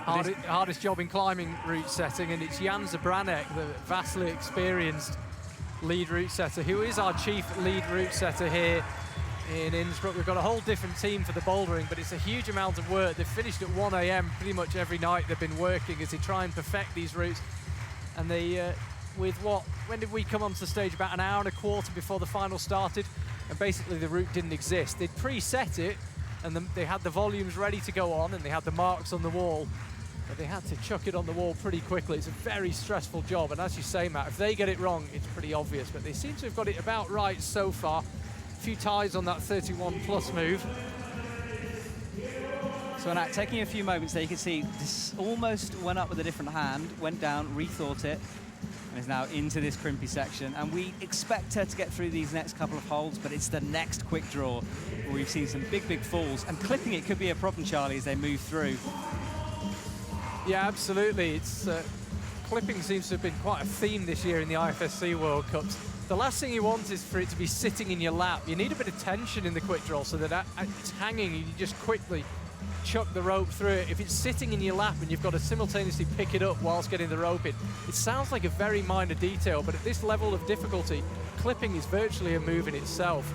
Hardest job in climbing route setting, and it's Jan Zabranek, the vastly experienced lead route setter, who is our chief lead route setter here in Innsbruck. We've got a whole different team for the bouldering, but it's a huge amount of work. They've finished at 1 a.m. pretty much every night. They've been working as they try and perfect these routes. And they, when did we come onto the stage? About an hour and a quarter before the final started. And basically the route didn't exist. They'd preset it, and they had the volumes ready to go on, and they had the marks on the wall. But they had to chuck it on the wall pretty quickly. It's a very stressful job. And as you say, Matt, if they get it wrong, it's pretty obvious. But they seem to have got it about right so far. Few ties on that 31+ move. So Anak, taking a few moments there, you can see this almost went up with a different hand, went down, rethought it, and is now into this crimpy section. And we expect her to get through these next couple of holds, but it's the next quick draw where we've seen some big, big falls. And clipping it could be a problem, Charlie, as they move through. Yeah, absolutely. It's clipping seems to have been quite a theme this year in the IFSC World Cups. The last thing you want is for it to be sitting in your lap. You need a bit of tension in the quick draw so that it's hanging and you just quickly chuck the rope through it. If it's sitting in your lap and you've got to simultaneously pick it up whilst getting the rope in, it sounds like a very minor detail, but at this level of difficulty, clipping is virtually a move in itself,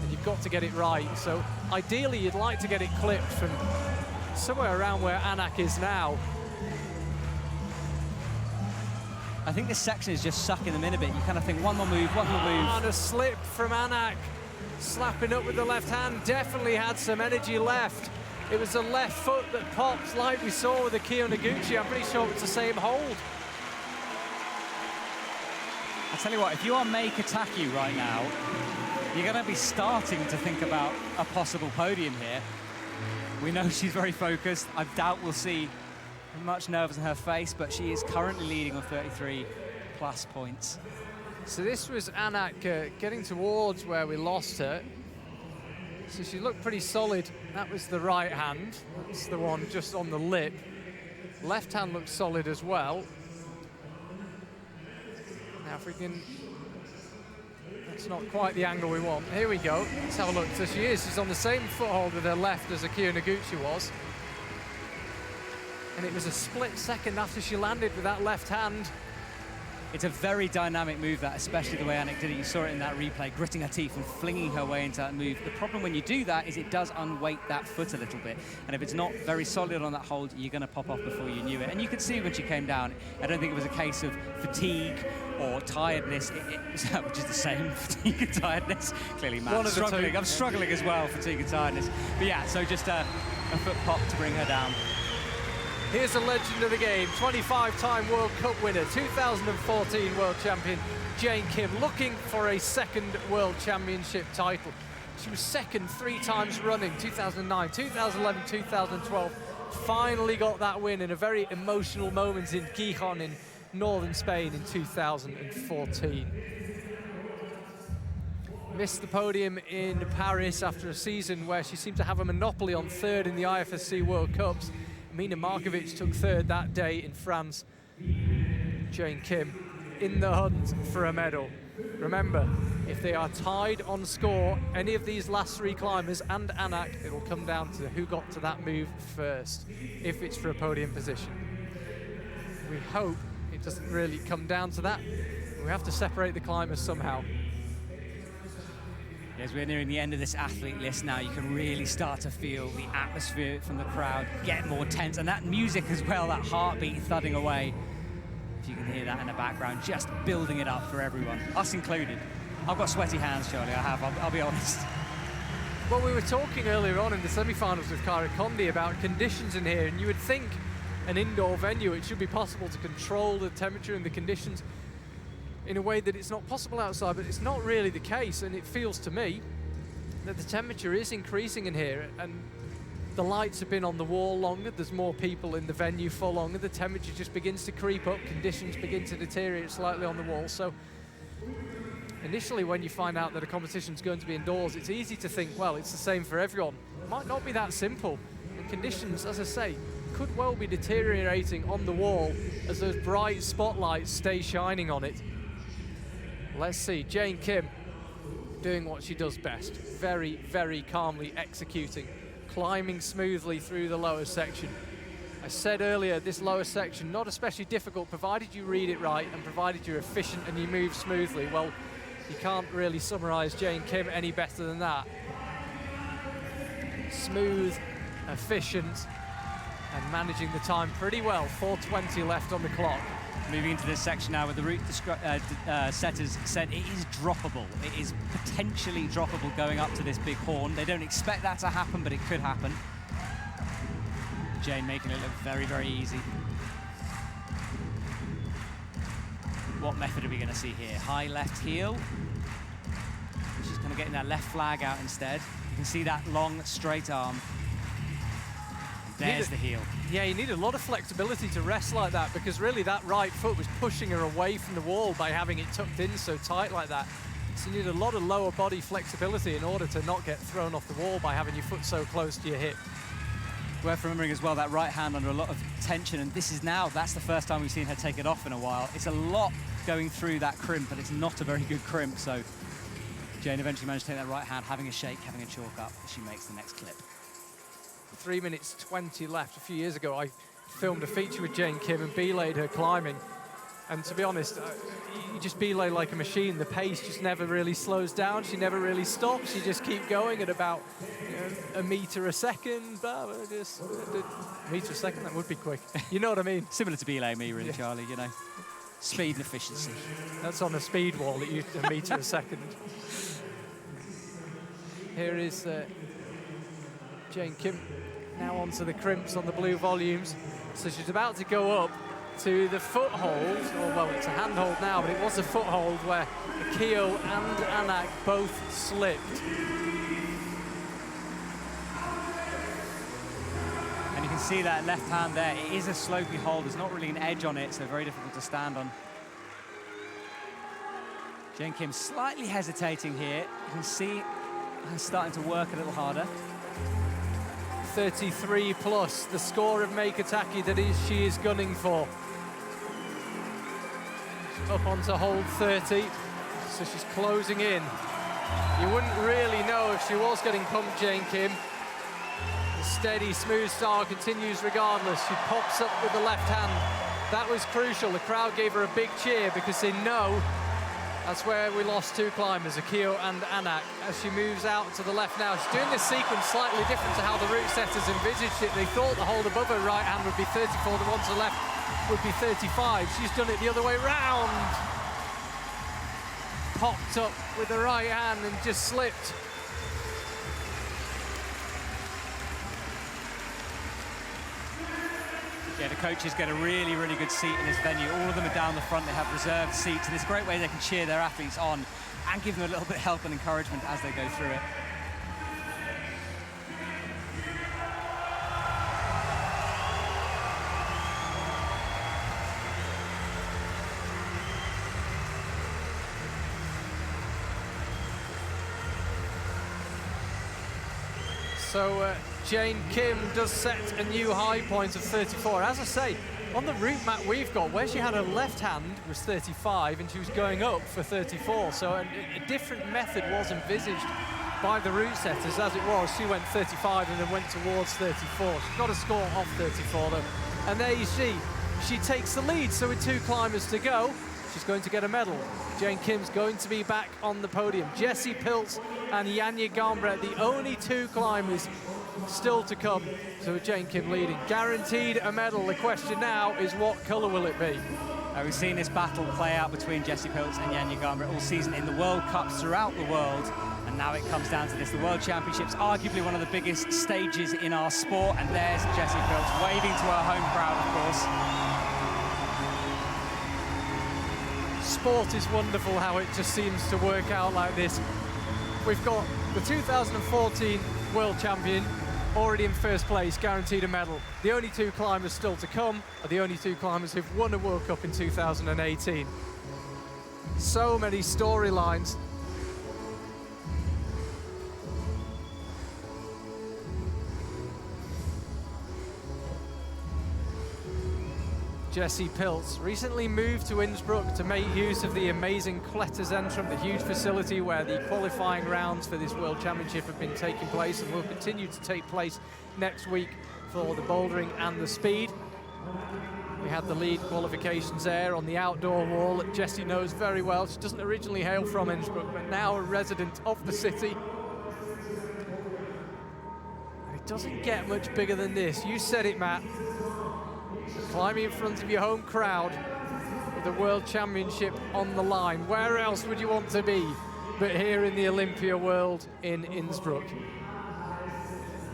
and you've got to get it right. So ideally, you'd like to get it clipped from somewhere around where Anak is now. I think this section is just sucking them in a bit. You kind of think one more move, one more move. And a slip from Anak, slapping up with the left hand, definitely had some energy left. It was the left foot that popped like we saw with Akia and Iguchi. I'm pretty sure it's the same hold. I tell you what, if you are May Kataku right now, you're going to be starting to think about a possible podium here. We know she's very focused. I doubt we'll see much nerves in her face, but she is currently leading on 33+ points. So this was Anak getting towards where we lost her. So she looked pretty solid. That was the right hand. That's the one just on the lip. Left hand looks solid as well. Now if we can... That's not quite the angle we want. Here we go. Let's have a look. So she is. She's on the same foothold with her left as Akia and Iguchi was. And it was a split second after she landed with that left hand. It's a very dynamic move, that, especially the way Anak did it. You saw it in that replay, gritting her teeth and flinging her way into that move. The problem when you do that is it does unweight that foot a little bit. And if it's not very solid on that hold, you're going to pop off before you knew it. And you could see when she came down, I don't think it was a case of fatigue or tiredness, which is the same, fatigue and tiredness. Clearly, Matt's struggling. I'm struggling as well, fatigue and tiredness. But yeah, so just a foot pop to bring her down. Here's a legend of the game, 25-time World Cup winner, 2014 World Champion, Jane Kim, looking for a second World Championship title. She was second 3 times running, 2009, 2011, 2012. Finally got that win in a very emotional moment in Gijón in northern Spain in 2014. Missed the podium in Paris after a season where she seemed to have a monopoly on third in the IFSC World Cups. Mina Markovic took third that day in France. Jane Kim in the hunt for a medal. Remember, if they are tied on score, any of these last 3 climbers and Anak, it'll come down to who got to that move first, if it's for a podium position. We hope it doesn't really come down to that. We have to separate the climbers somehow. As we're nearing the end of this athlete list now, you can really start to feel the atmosphere from the crowd get more tense. And that music as well, that heartbeat thudding away. If you can hear that in the background, just building it up for everyone, us included. I've got sweaty hands, Charlie, I have, I'll be honest. Well, we were talking earlier on in the semi-finals with Kyra Condi about conditions in here, and you would think an indoor venue, it should be possible to control the temperature and the conditions in a way that it's not possible outside, but it's not really the case, and it feels to me that the temperature is increasing in here, and the lights have been on the wall longer, there's more people in the venue for longer, the temperature just begins to creep up, conditions begin to deteriorate slightly on the wall. So initially, when you find out that a competition's going to be indoors, it's easy to think, well, it's the same for everyone. It might not be that simple. And conditions, as I say, could well be deteriorating on the wall as those bright spotlights stay shining on it. Let's see, Jane Kim doing what she does best. Very, very calmly executing, climbing smoothly through the lower section. I said earlier, this lower section, not especially difficult, provided you read it right and provided you're efficient and you move smoothly. Well, you can't really summarize Jane Kim any better than that. Smooth, efficient, and managing the time pretty well. 4:20 left on the clock. Moving into this section now, where the route setters said it is droppable. It is potentially droppable going up to this big horn. They don't expect that to happen, but it could happen. Jane making it look very, very easy. What method are we going to see here? High left heel. She's kind of getting that left flag out instead. You can see that long, straight arm. There's the heel. Yeah, you need a lot of flexibility to rest like that, because really that right foot was pushing her away from the wall by having it tucked in so tight like that. So you need a lot of lower body flexibility in order to not get thrown off the wall by having your foot so close to your hip. Worth remembering as well, that right hand under a lot of tension, and this is now, that's the first time we've seen her take it off in a while. It's a lot going through that crimp, but it's not a very good crimp, so Jane eventually managed to take that right hand, having a shake, having a chalk up as she makes the next clip. 3 minutes 20 left. A few years ago, I filmed a feature with Jane Kim and belayed her climbing. And to be honest, you just belay like a machine. The pace just never really slows down. She never really stops. You just keep going at about a meter a second. A meter a second, that would be quick. You know what I mean? Similar to belay me, really, yeah. Charlie, you know. Speed and efficiency. That's on a speed wall at a meter a second. Here is Jane Kim. Now onto the crimps on the blue volumes. So she's about to go up to the foothold, or well, it's a handhold now, but it was a foothold where Akia and Anak both slipped. And you can see that left hand there. It is a slopey hold. There's not really an edge on it, so very difficult to stand on. Jane Kim slightly hesitating here. You can see her starting to work a little harder. 33 plus, the score of Meikataki that she is gunning for. Up onto hold 30, so she's closing in. You wouldn't really know if she was getting pumped, Jane Kim. The steady, smooth style continues regardless. She pops up with the left hand. That was crucial. The crowd gave her a big cheer because they know that's where we lost two climbers, Akia and Anak. As she moves out to the left now, she's doing this sequence slightly different to how the route setters envisaged it. They thought the hold above her right hand would be 34, the one to the left would be 35. She's done it the other way round. Popped up with the right hand and just slipped. Yeah, the coaches get a really, really good seat in this venue. All of them are down the front. They have reserved seats, and it's a great way they can cheer their athletes on and give them a little bit of help and encouragement as they go through it. So Jane Kim does set a new high point of 34. As I say, on the route map we've got, where she had her left hand was 35 and she was going up for 34. So a different method was envisaged by the route setters. As it was, she went 35 and then went towards 34. She's got a score of 34 though. And there you see, she takes the lead. So with two climbers to go, she's going to get a medal. Jane Kim's going to be back on the podium. Jessie Pilz and Janja Garnbret, the only two climbers still to come. So with Jane Kim leading, guaranteed a medal. The question now is, what colour will it be? We've seen this battle play out between Jessie Pilz and Janja Garnbret all season in the World Cups throughout the world, and And now it comes down to this. The World Championships, arguably one of the biggest stages in our sport. And there's Jessie Pilz waving to her home crowd, of course. Sport is wonderful how it just seems to work out like this. We've got the 2014 World Champion already in first place, guaranteed a medal. The only two climbers still to come are the only two climbers who've won a World Cup in 2018. So many storylines. Jessie Pilz recently moved to Innsbruck to make use of the amazing Kletterzentrum, the huge facility where the qualifying rounds for this World Championship have been taking place and will continue to take place next week for the bouldering and the speed. We had the lead qualifications there on the outdoor wall that Jessie knows very well. She doesn't originally hail from Innsbruck, but now a resident of the city. And it doesn't get much bigger than this. You said it, Matt. Climbing in front of your home crowd with the World Championship on the line. Where else would you want to be but here in the Olympia World in Innsbruck?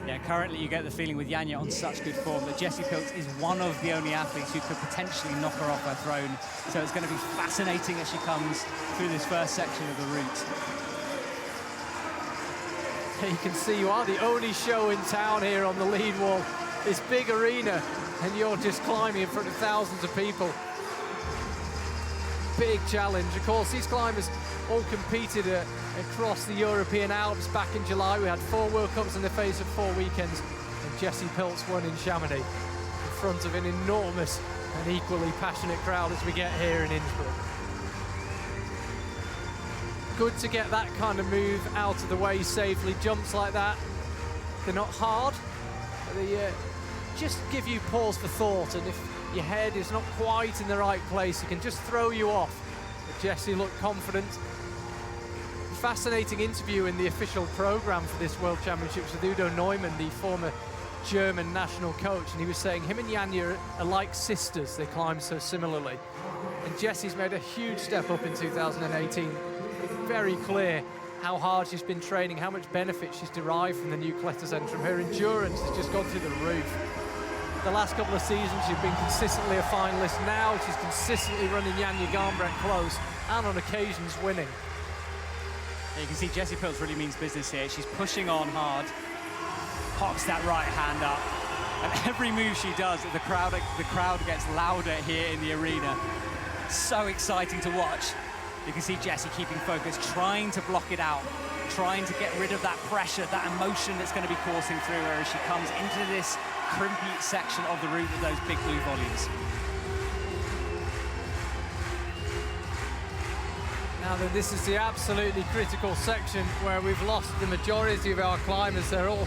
Yeah, currently you get the feeling with Janja on such good form that Jessie Pilz is one of the only athletes who could potentially knock her off her throne. So it's going to be fascinating as she comes through this first section of the route. You can see you are the only show in town here on the lead wall. This big arena, and you're just climbing in front of thousands of people. Big challenge. Of course, these climbers all competed across the European Alps back in July. We had 4 World Cups in the face of 4 weekends, and Jessie Pilz won in Chamonix in front of an enormous and equally passionate crowd as we get here in Innsbruck. Good to get that kind of move out of the way safely. Jumps like that, they're not hard. They just give you pause for thought, and if your head is not quite in the right place, it can just throw you off. But Jessie looked confident. Fascinating interview in the official program for this World Championships with Udo Neumann, the former German national coach, and he was saying him and Janja are like sisters. They climb so similarly. And Jessie's made a huge step up in 2018. Very clear how hard she's been training, how much benefit she's derived from the new Kletterzentrum. Her endurance has just gone through the roof. The last couple of seasons, she's been consistently a finalist. Now she's consistently running Janja Garnbret close, and on occasions winning. You can see Jessie Pilz really means business here. She's pushing on hard, pops that right hand up, and every move she does, the crowd gets louder here in the arena. So exciting to watch. You can see Jessie keeping focus, trying to block it out, trying to get rid of that pressure, that emotion that's going to be coursing through her as she comes into this crimpy section of the route with those big blue volumes. Now then, this is the absolutely critical section where we've lost the majority of our climbers. They're all,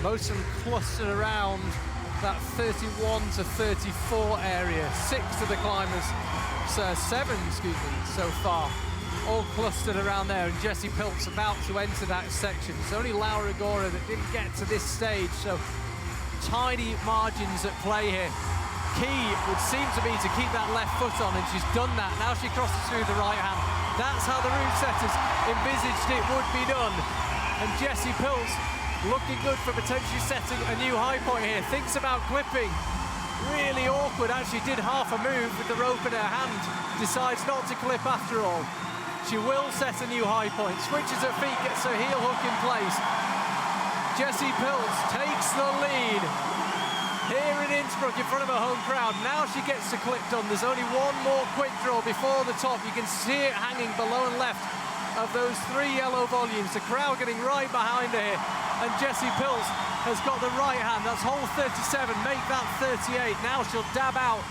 most of them clustered around that 31 to 34 area. 6 of the climbers, 7, excuse me, so far, all clustered around there, and Jessie Pilz about to enter that section. It's only Laura Gora that didn't get to this stage, so tiny margins at play here. Key would seem to be to keep that left foot on, and she's done that. Now she crosses through the right hand. That's how the route setters envisaged it would be done. And Jessie Pilz looking good for potentially setting a new high point here. Thinks about clipping. Really awkward, actually did half a move with the rope in her hand. Decides not to clip after all. She will set a new high point. Switches her feet, gets her heel hook in place. Jessie Pilz takes the lead here in Innsbruck in front of her home crowd. Now she gets to clip done. There's only one more quick draw before the top. You can see it hanging below and left of those 3 yellow volumes. The crowd getting right behind her here. And Jessie Pilz has got the right hand. That's hole 37, make that 38. Now she'll dab out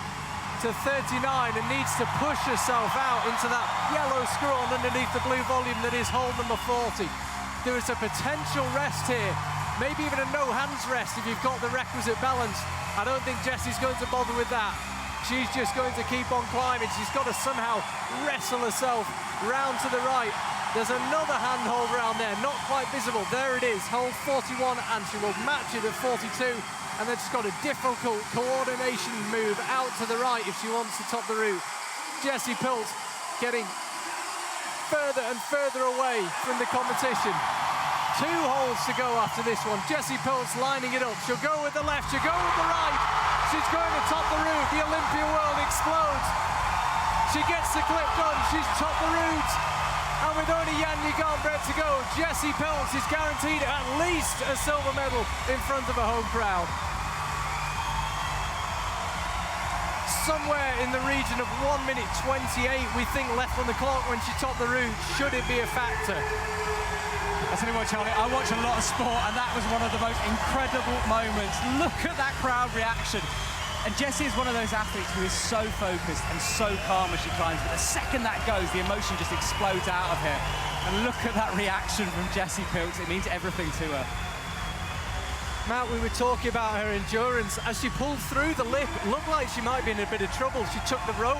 to 39 and needs to push herself out into that yellow scroll underneath the blue volume that is hole number 40. There is a potential rest here. Maybe even a no-hands rest if you've got the requisite balance. I don't think Jessie's going to bother with that. She's just going to keep on climbing. She's got to somehow wrestle herself round to the right. There's another handhold round there, not quite visible. There it is, hole 41, and she will match it at 42. And then she's got a difficult coordination move out to the right if she wants to top the route. Jessie Pilz getting further and further away from the competition. 2 holes to go after this one. Jessie Pilz lining it up. She'll go with the left, she'll go with the right. She's going to top the route. The Olympia world explodes. She gets the clip done. She's topped the route. And with only Janja Garnbret to go, Jessie Pilz is guaranteed at least a silver medal in front of a home crowd. Somewhere in the region of 1 minute 28, we think, left on the clock when she topped the route. Should it be a factor? I tell you what, Charlie, I watch a lot of sport, and that was one of the most incredible moments. Look at that crowd reaction. And Jessie is one of those athletes who is so focused and so calm as she climbs, but the second that goes, the emotion just explodes out of her. And look at that reaction from Jessie Pilz. It means everything to her. Matt, we were talking about her endurance. As she pulled through the lip, it looked like she might be in a bit of trouble. She took the rope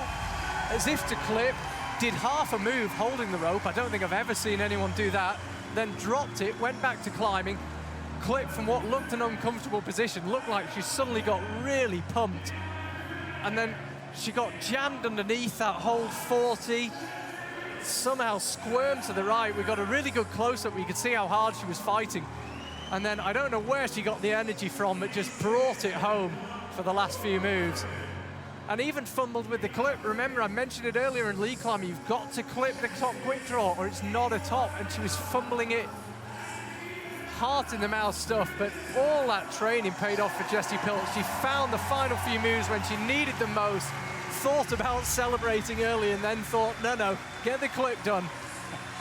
as if to clip, did half a move holding the rope. I don't think I've ever seen anyone do that. Then dropped it, went back to climbing, clipped from what looked an uncomfortable position. Looked like she suddenly got really pumped. And then she got jammed underneath that hold 40, somehow squirmed to the right. We got a really good close-up where you could see how hard she was fighting. And then I don't know where she got the energy from, but just brought it home for the last few moves. And even fumbled with the clip. Remember, I mentioned it earlier in lead climbing, you've got to clip the top quick draw or it's not a top, and she was fumbling it. Heart in the mouth stuff, but all that training paid off for Jessie Pilz. She found the final few moves when she needed them most, thought about celebrating early and then thought, no, get the clip done.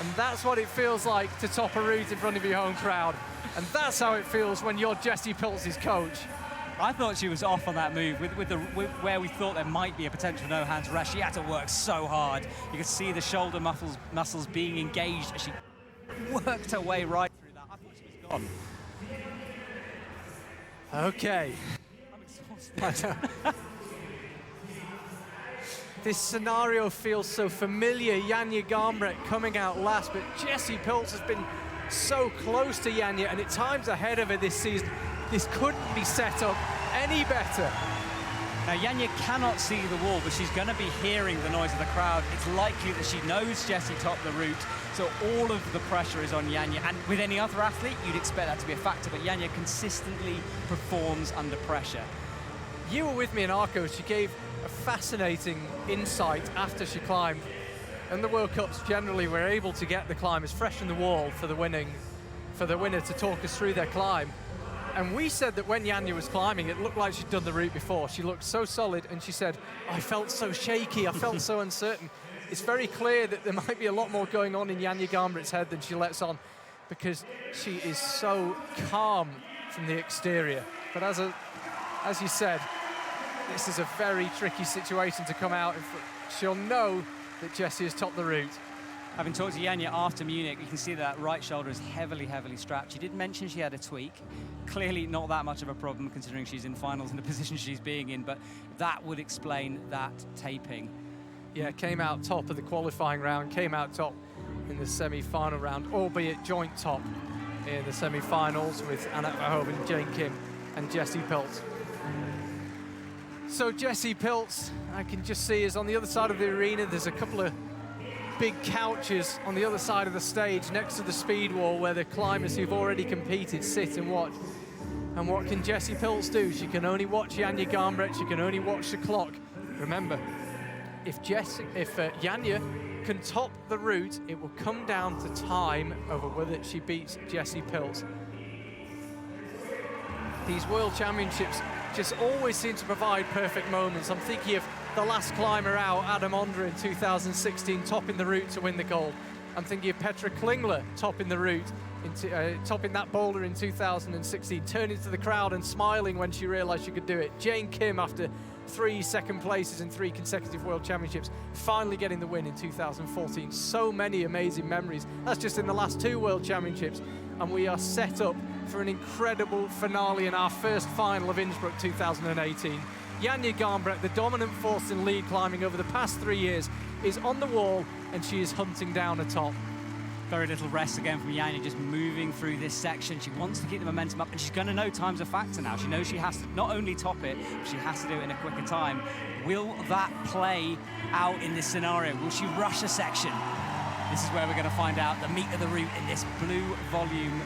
And that's what it feels like to top a route in front of your home crowd. And that's how it feels when you're Jessie Pilz's coach. I thought she was off on that move with where we thought there might be a potential no-hands rest. She had to work so hard. You could see the shoulder muscles being engaged as she worked her way right through that. I thought she was gone. Okay. I'm exhausted. This scenario feels so familiar. Janja Garnbret coming out last, but Jessie Pilz has been so close to Janja, and at times ahead of her this season. This couldn't be set up any better. Now, Janja cannot see the wall, but she's going to be hearing the noise of the crowd. It's likely that she knows Jessie topped the route, so all of the pressure is on Janja. And with any other athlete, you'd expect that to be a factor, but Janja consistently performs under pressure. You were with me in Arco. She gave a fascinating insight after she climbed. And the World Cups generally were able to get the climbers fresh in the wall for the winner to talk us through their climb. And we said that when Janja was climbing, it looked like she'd done the route before. She looked so solid, and she said, I felt so shaky, I felt so uncertain. It's very clear that there might be a lot more going on in Janja Garnbret's head than she lets on, because she is so calm from the exterior. But as you said, this is a very tricky situation to come out. She'll know that Jessie has topped the route. Having talked to Janja after Munich, you can see that right shoulder is heavily, heavily strapped. She did mention she had a tweak. Clearly not that much of a problem considering she's in finals in the position she's being in, but that would explain that taping. Yeah, came out top of the qualifying round, came out top in the semi-final round, albeit joint top in the semi-finals with Annette Verhoeven, Jane Kim and Jessie Pilz. So Jessie Pilz, I can just see, is on the other side of the arena. There's a couple of big couches on the other side of the stage next to the speed wall where the climbers who've already competed sit and watch. And what can Jessie Pilz do? She can only watch Janja Garnbret, she can only watch the clock. Remember, if Janja can top the route, it will come down to time over whether she beats Jessie Pilz. These World Championships just always seem to provide perfect moments. I'm thinking of the last climber out, Adam Ondra in 2016, topping the route to win the gold. I'm thinking of Petra Klingler topping the route, topping that boulder in 2016, turning to the crowd and smiling when she realized she could do it. Jane Kim, after 3 second places in 3 consecutive World Championships, finally getting the win in 2014. So many amazing memories. That's just in the last 2 World Championships. And we are set up for an incredible finale in our first final of Innsbruck 2018. Janja Garnbret, the dominant force in lead climbing over the past 3 years, is on the wall, and she is hunting down a top. Very little rest again from Janja, just moving through this section. She wants to keep the momentum up, and she's going to know time's a factor now. She knows she has to not only top it, but she has to do it in a quicker time. Will that play out in this scenario? Will she rush a section? This is where we're going to find out the meat of the route in this blue volume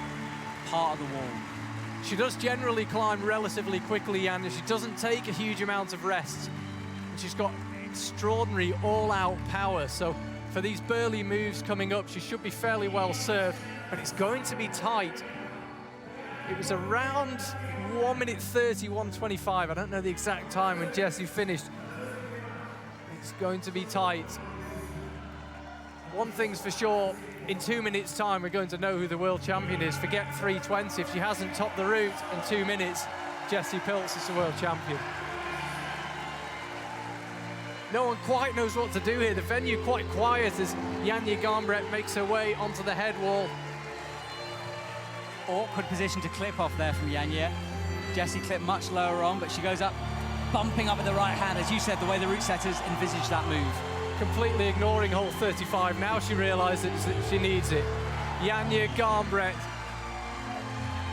part of the wall. She does generally climb relatively quickly, Janja. She doesn't take a huge amount of rest. She's got extraordinary all-out power. So for these burly moves coming up, she should be fairly well served, but it's going to be tight. It was around 1 minute 30, 1:25. I don't know the exact time when Jessie finished. It's going to be tight. One thing's for sure, in 2 minutes' time, we're going to know who the world champion is. Forget 3:20. If she hasn't topped the route in 2 minutes, Jessie Pilz is the world champion. No one quite knows what to do here. The venue quite quiet as Janja Garnbret makes her way onto the head wall. Awkward position to clip off there from Janja. Jessie clipped much lower on, but she goes up, bumping up with the right hand, as you said, the way the route setters envisaged that move. Completely ignoring hole 35. Now she realizes that she needs it. Janja Garnbret,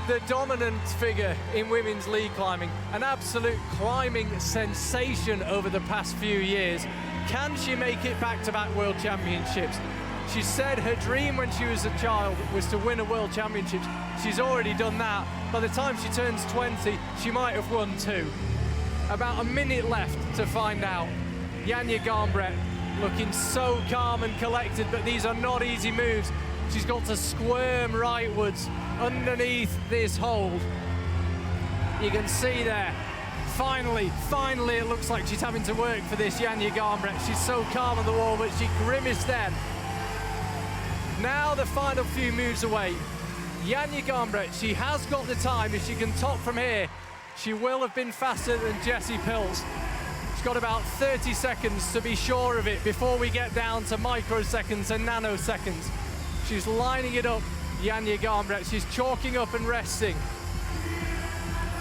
the dominant figure in women's lead climbing, an absolute climbing sensation over the past few years. Can she make it back-to-back world championships? She said her dream when she was a child was to win a world championship. She's already done that. By the time she turns 20, she might have won 2. About a minute left to find out. Janja Garnbret looking so calm and collected, but these are not easy moves. She's got to squirm rightwards underneath this hold. You can see there, finally, it looks like she's having to work for this, Janja Garnbret. She's so calm on the wall, but she grimaced then. Now the final few moves away. Janja Garnbret, she has got the time. If she can top from here, she will have been faster than Jessie Pilz. She's got about 30 seconds to be sure of it before we get down to microseconds and nanoseconds. She's lining it up, Janja Garnbret. She's chalking up and resting.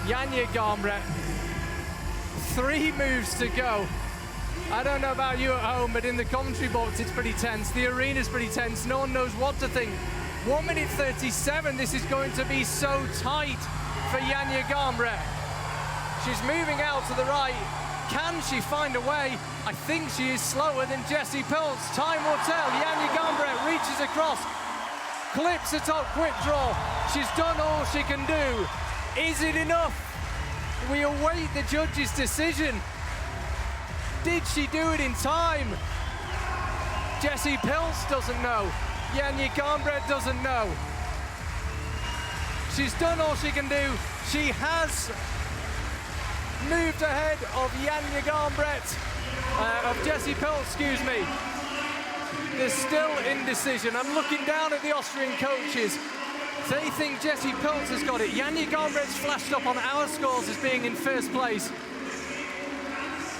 Janja Garnbret, 3 moves to go. I don't know about you at home, but in the commentary box, it's pretty tense. The arena's pretty tense. No one knows what to think. 1 minute 37, this is going to be so tight for Janja Garnbret. She's moving out to the right. Can she find a way? I think she is slower than Jessie Pilz. Time will tell. Janja Garnbret reaches across, clips a top quick draw. She's done all she can do. Is it enough? We await the judge's decision. Did she do it in time? Jessie Pilz doesn't know. Janja Garnbret doesn't know. She's done all she can do. She has moved ahead of Janja Garnbret, of Jessie Pilz, excuse me. There's still indecision. I'm looking down at the Austrian coaches. They think Jessie Pilz has got it. Janja Garnbret's flashed up on our scores as being in first place.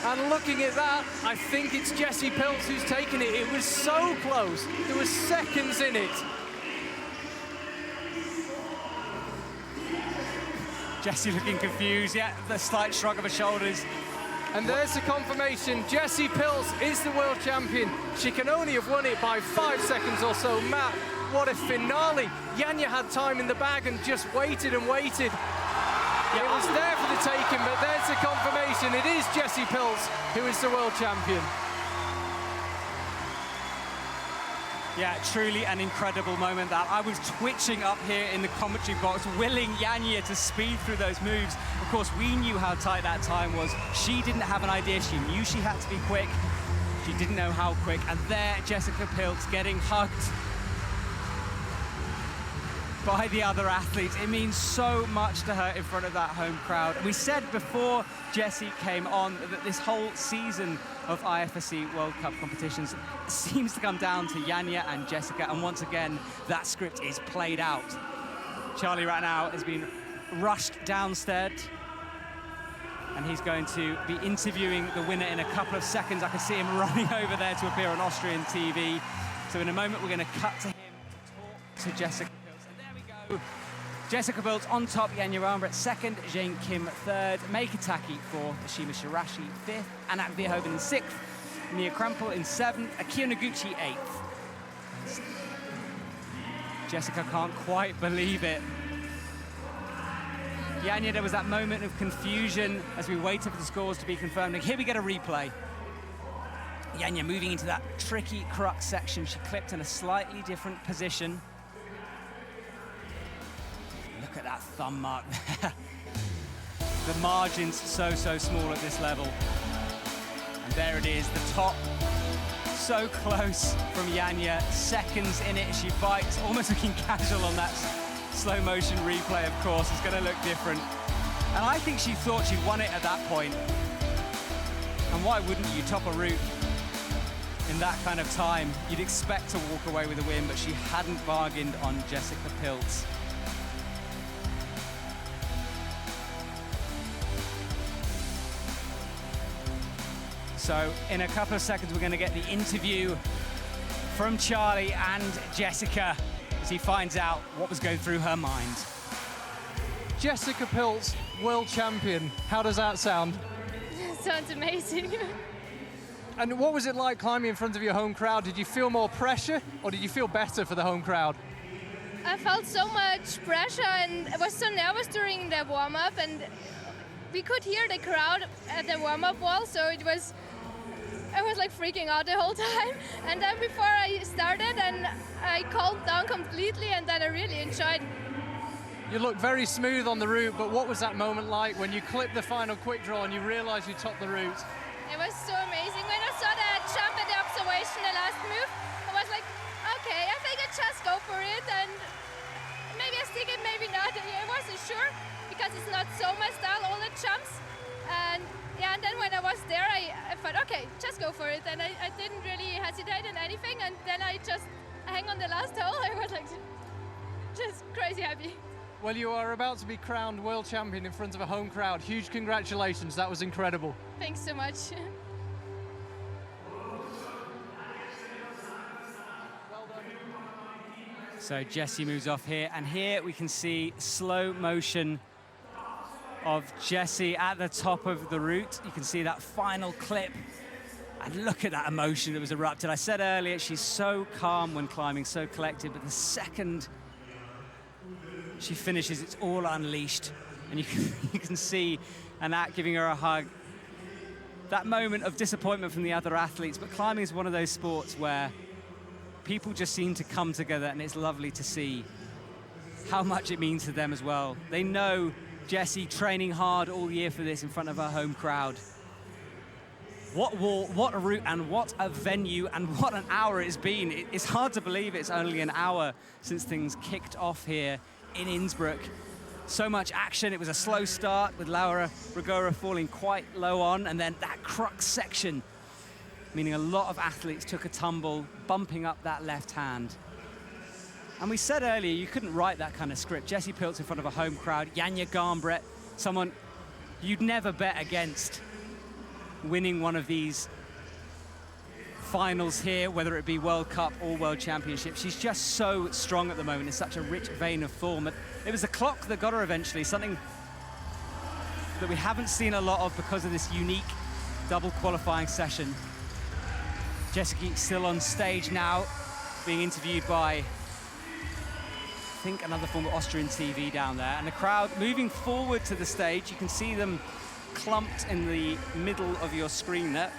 And looking at that, I think it's Jessie Pilz who's taken it. It was so close. There were seconds in it. Jessie looking confused, yeah, the slight shrug of her shoulders. And there's the confirmation. Jessie Pilz is the world champion. She can only have won it by 5 seconds or so. Matt, what a finale. Janja had time in the bag and just waited and waited. It was there for the taking, but there's the confirmation. It is Jessie Pilz who is the world champion. Yeah, truly an incredible moment that. I was twitching up here in the commentary box, willing Janja to speed through those moves. Of course, we knew how tight that time was. She didn't have an idea. She knew she had to be quick. She didn't know how quick. And there, Jessica Pilz getting hugged by the other athletes. It means so much to her in front of that home crowd. We said before Jessie came on that this whole season of IFSC World Cup competitions seems to come down to Janja and Jessica, and once again, that script is played out. Charlie right now has been rushed downstairs, and he's going to be interviewing the winner in a couple of seconds. I can see him running over there to appear on Austrian TV. So in a moment, we're going to cut to him to talk to Jessica. Jessica Pilz on top, Janja Garnbret second, Jane Kim third, Meika Taki fourth, Ashima Shirashi fifth, Anat Verhoeven in sixth, Mia Krampel in seventh, Akia and Iguchi eighth. Jessica can't quite believe it. Janja, there was that moment of confusion as we waited for the scores to be confirmed. And here we get a replay. Janja moving into that tricky crux section. She clipped in a slightly different position. Look at that thumb mark there. The margin's so small at this level. And there it is, the top. So close from Janja, seconds in it. She bites, almost looking casual on that slow motion replay, of course. It's going to look different. And I think she thought she'd won it at that point. And why wouldn't you top a route in that kind of time? You'd expect to walk away with a win, but she hadn't bargained on Jessica Pilz. So in a couple of seconds, we're going to get the interview from Charlie and Jessica as he finds out what was going through her mind. Jessica Pilz, world champion. How does that sound? Sounds amazing. And what was it like climbing in front of your home crowd? Did you feel more pressure or did you feel better for the home crowd? I felt so much pressure and I was so nervous during the warm-up, and we could hear the crowd at the warm-up wall, so I was like freaking out the whole time. And then before I started, and I calmed down completely, and then I really enjoyed. You look very smooth on the route, but what was that moment like when you clipped the final quick draw and you realized you topped the route? It was so amazing. When I saw that jump at the observation, the last move, I was like, okay, I think I just go for it, and maybe I stick it, maybe not. I wasn't sure because it's not so my style, all the jumps. And yeah, and then when I was there, I thought, okay, just go for it. And I didn't really hesitate in anything. And then I just hang on the last hole. I was like, just crazy happy. Well, you are about to be crowned world champion in front of a home crowd. Huge congratulations, that was incredible. Thanks so much. So Jessie moves off here, and here we can see slow motion of Jessie at the top of the route. You can see that final clip, and look at that emotion that was erupted. I said earlier, she's so calm when climbing, so collected, but the second she finishes, it's all unleashed. And you can see Anat giving her a hug. That moment of disappointment from the other athletes, but climbing is one of those sports where people just seem to come together, and it's lovely to see how much it means to them as well. They know Jessie training hard all year for this in front of her home crowd. What wall, what a route, and what a venue, and what an hour it's been. It's hard to believe it's only an hour since things kicked off here in Innsbruck. So much action. It was a slow start with Laura Rigora falling quite low on, and then that crux section, meaning a lot of athletes took a tumble, bumping up that left hand. And we said earlier, you couldn't write that kind of script. Jessie Pilz in front of a home crowd, Janja Garnbret, someone you'd never bet against winning one of these finals here, whether it be World Cup or World Championship. She's just so strong at the moment in such a rich vein of form. It was the clock that got her eventually, something that we haven't seen a lot of because of this unique double qualifying session. Jessica still on stage now, being interviewed by, I think, another former Austrian TV down there. And the crowd moving forward to the stage. You can see them clumped in the middle of your screen there.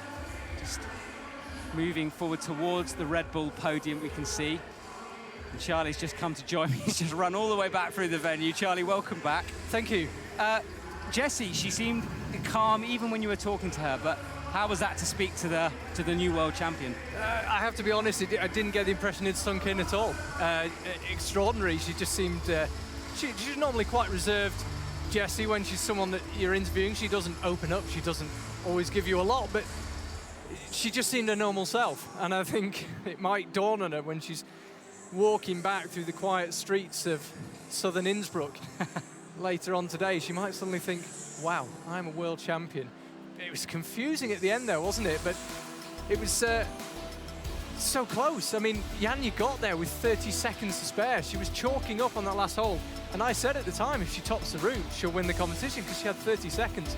Just moving forward towards the Red Bull podium, we can see. And Charlie's just come to join me. He's just run all the way back through the venue. Charlie, welcome back. Thank you. Jessie, she seemed calm even when you were talking to her, but how was that to speak to the new world champion? I have to be honest, I didn't get the impression it sunk in at all. Extraordinary. She just seemed, she's normally quite reserved, Jessie, when she's someone that you're interviewing. She doesn't open up, she doesn't always give you a lot, but she just seemed her normal self. And I think it might dawn on her when she's walking back through the quiet streets of southern Innsbruck later on today. She might suddenly think, wow, I'm a world champion. It was confusing at the end though, wasn't it? But it was so close. I mean, Janja got there with 30 seconds to spare. She was chalking up on that last hole. And I said at the time, if she tops the route, she'll win the competition because she had 30 seconds.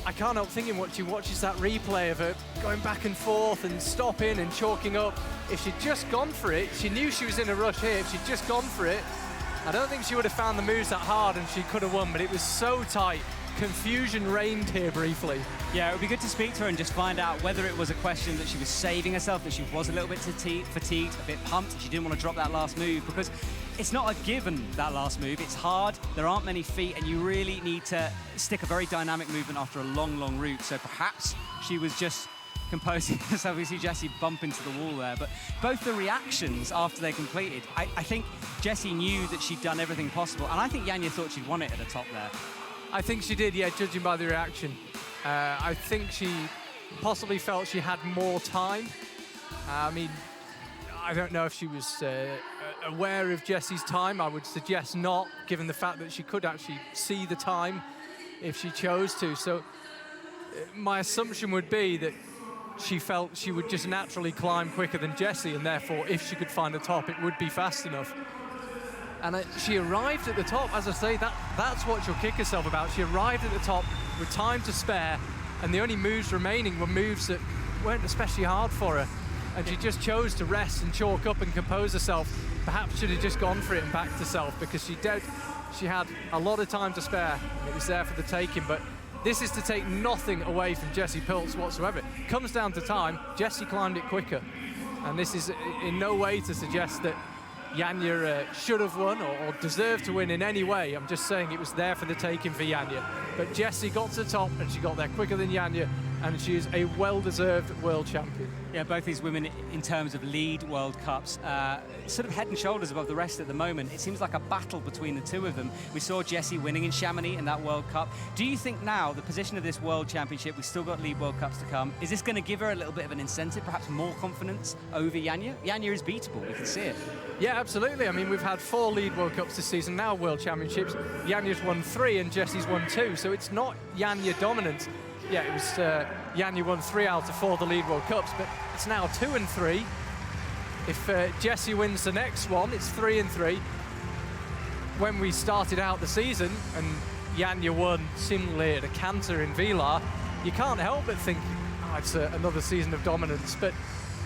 I can't help thinking when she watches that replay of her going back and forth and stopping and chalking up. If she'd just gone for it, she knew she was in a rush here. If she'd just gone for it, I don't think she would have found the moves that hard and she could have won, but it was so tight. confusion reigned here briefly. Yeah, it would be good to speak to her and just find out whether it was a question that she was saving herself, that she was a little bit fatigued, a bit pumped, and she didn't want to drop that last move, because it's not a given, that last move. It's hard, there aren't many feet, and you really need to stick a very dynamic movement after a long, long route. So perhaps she was just composing herself. We see Jessie bump into the wall there, but both the reactions after they completed, I think Jessie knew that she'd done everything possible, and I think Janja thought she'd won it at the top there. I think she did, yeah, judging by the reaction. I think she possibly felt she had more time. I mean, I don't know if she was aware of Jessie's time. I would suggest not, given the fact that she could actually see the time if she chose to. So my assumption would be that she felt she would just naturally climb quicker than Jessie, and therefore, if she could find the top, it would be fast enough. And she arrived at the top, as I say, that's what she'll kick herself about. She arrived at the top with time to spare, and the only moves remaining were moves that weren't especially hard for her. And she just chose to rest and chalk up and compose herself. Perhaps should have just gone for it and backed herself, because she had a lot of time to spare. It was there for the taking, but this is to take nothing away from Jessie Pilz whatsoever. It comes down to time. Jessie climbed it quicker. And this is in no way to suggest that Janja should have won or deserved to win in any way. I'm just saying it was there for the taking for Janja. But Jessie got to the top, and she got there quicker than Janja, and she is a well-deserved world champion. Yeah, both these women, in terms of lead World Cups, sort of head and shoulders above the rest at the moment. It seems like a battle between the two of them. We saw Jessie winning in Chamonix in that World Cup. Do you think now, the position of this World Championship, we've still got lead World Cups to come, is this going to give her a little bit of an incentive, perhaps more confidence over Janja? Janja is beatable, we can see it. Yeah, absolutely. I mean, we've had 4 lead World Cups this season, now World Championships. Janja's won 3 and Jessie's won 2, so it's not Janja dominant. Yeah, it was Janja won 3 out of 4 of the lead World Cups, but it's now 2 and 3. If Jessie wins the next one, it's 3 and 3. When we started out the season and Janja won seemingly at a canter in Vilar, you can't help but think, oh, it's another season of dominance. But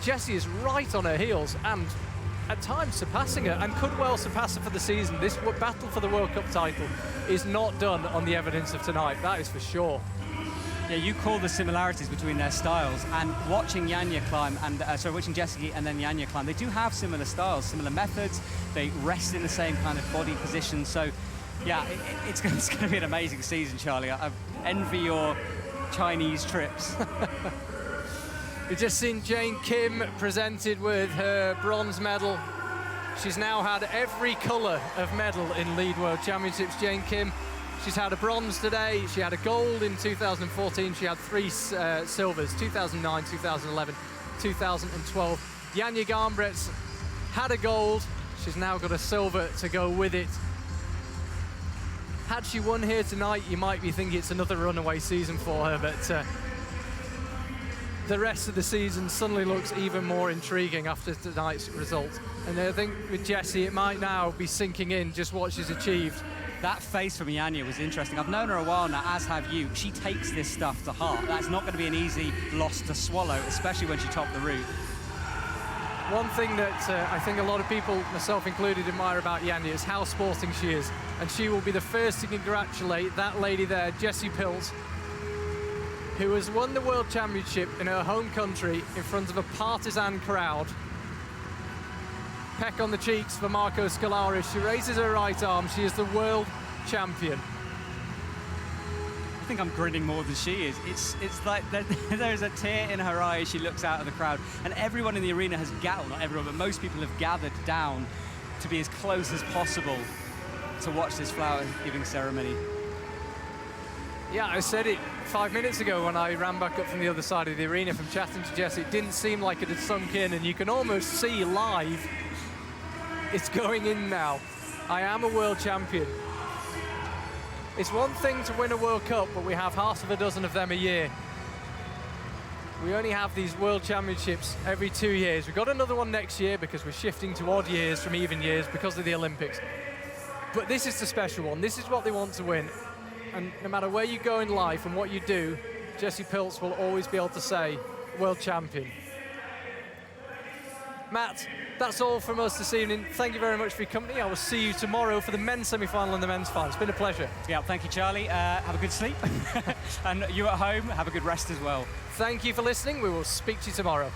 Jessie is right on her heels and at times surpassing her, and could well surpass her for the season. This battle for the World Cup title is not done on the evidence of tonight, that is for sure. Yeah, you call the similarities between their styles, and watching Janja climb, and watching Jessie and then Janja climb, they do have similar styles, similar methods. They rest in the same kind of body position. So, yeah, it's going to be an amazing season, Charlie. I envy your Chinese trips. We've just seen Jane Kim presented with her bronze medal. She's now had every colour of medal in Lead World Championships, Jane Kim. She's had a bronze today, she had a gold in 2014, she had 3 silvers, 2009, 2011, 2012. Janja Garnbret's had a gold, she's now got a silver to go with it. Had she won here tonight, you might be thinking it's another runaway season for her, but the rest of the season suddenly looks even more intriguing after tonight's result. And I think with Jessie, it might now be sinking in just what she's achieved. That face from Janja was interesting. I've known her a while now, as have you. She takes this stuff to heart. That's not going to be an easy loss to swallow, especially when she topped the route. One thing that I think a lot of people, myself included, admire about Janja is how sporting she is. And she will be the first to congratulate that lady there, Jessie Pilz, who has won the World Championship in her home country in front of a partisan crowd. Peck on the cheeks for Marco Scolaris. She raises her right arm. She is the world champion. I think I'm grinning more than she is. It's like there's a tear in her eye as she looks out of the crowd. And everyone in the arena has gathered, not everyone, but most people have gathered down to be as close as possible to watch this flower-giving ceremony. Yeah, I said it 5 minutes ago when I ran back up from the other side of the arena from chatting to Jess. It didn't seem like it had sunk in, and you can almost see live it's going in now. I am a world champion. It's one thing to win a World Cup, but we have half of a dozen of them a year. We only have these World Championships every 2 years. We've got another one next year because we're shifting to odd years from even years because of the Olympics. But this is the special one. This is what they want to win. And no matter where you go in life and what you do, Jessie Pilz will always be able to say, world champion. Matt, that's all from us this evening. Thank you very much for your company. I will see you tomorrow for the men's semi-final and the men's final. It's been a pleasure. Yeah, thank you, Charlie. Have a good sleep. And you at home, have a good rest as well. Thank you for listening. We will speak to you tomorrow.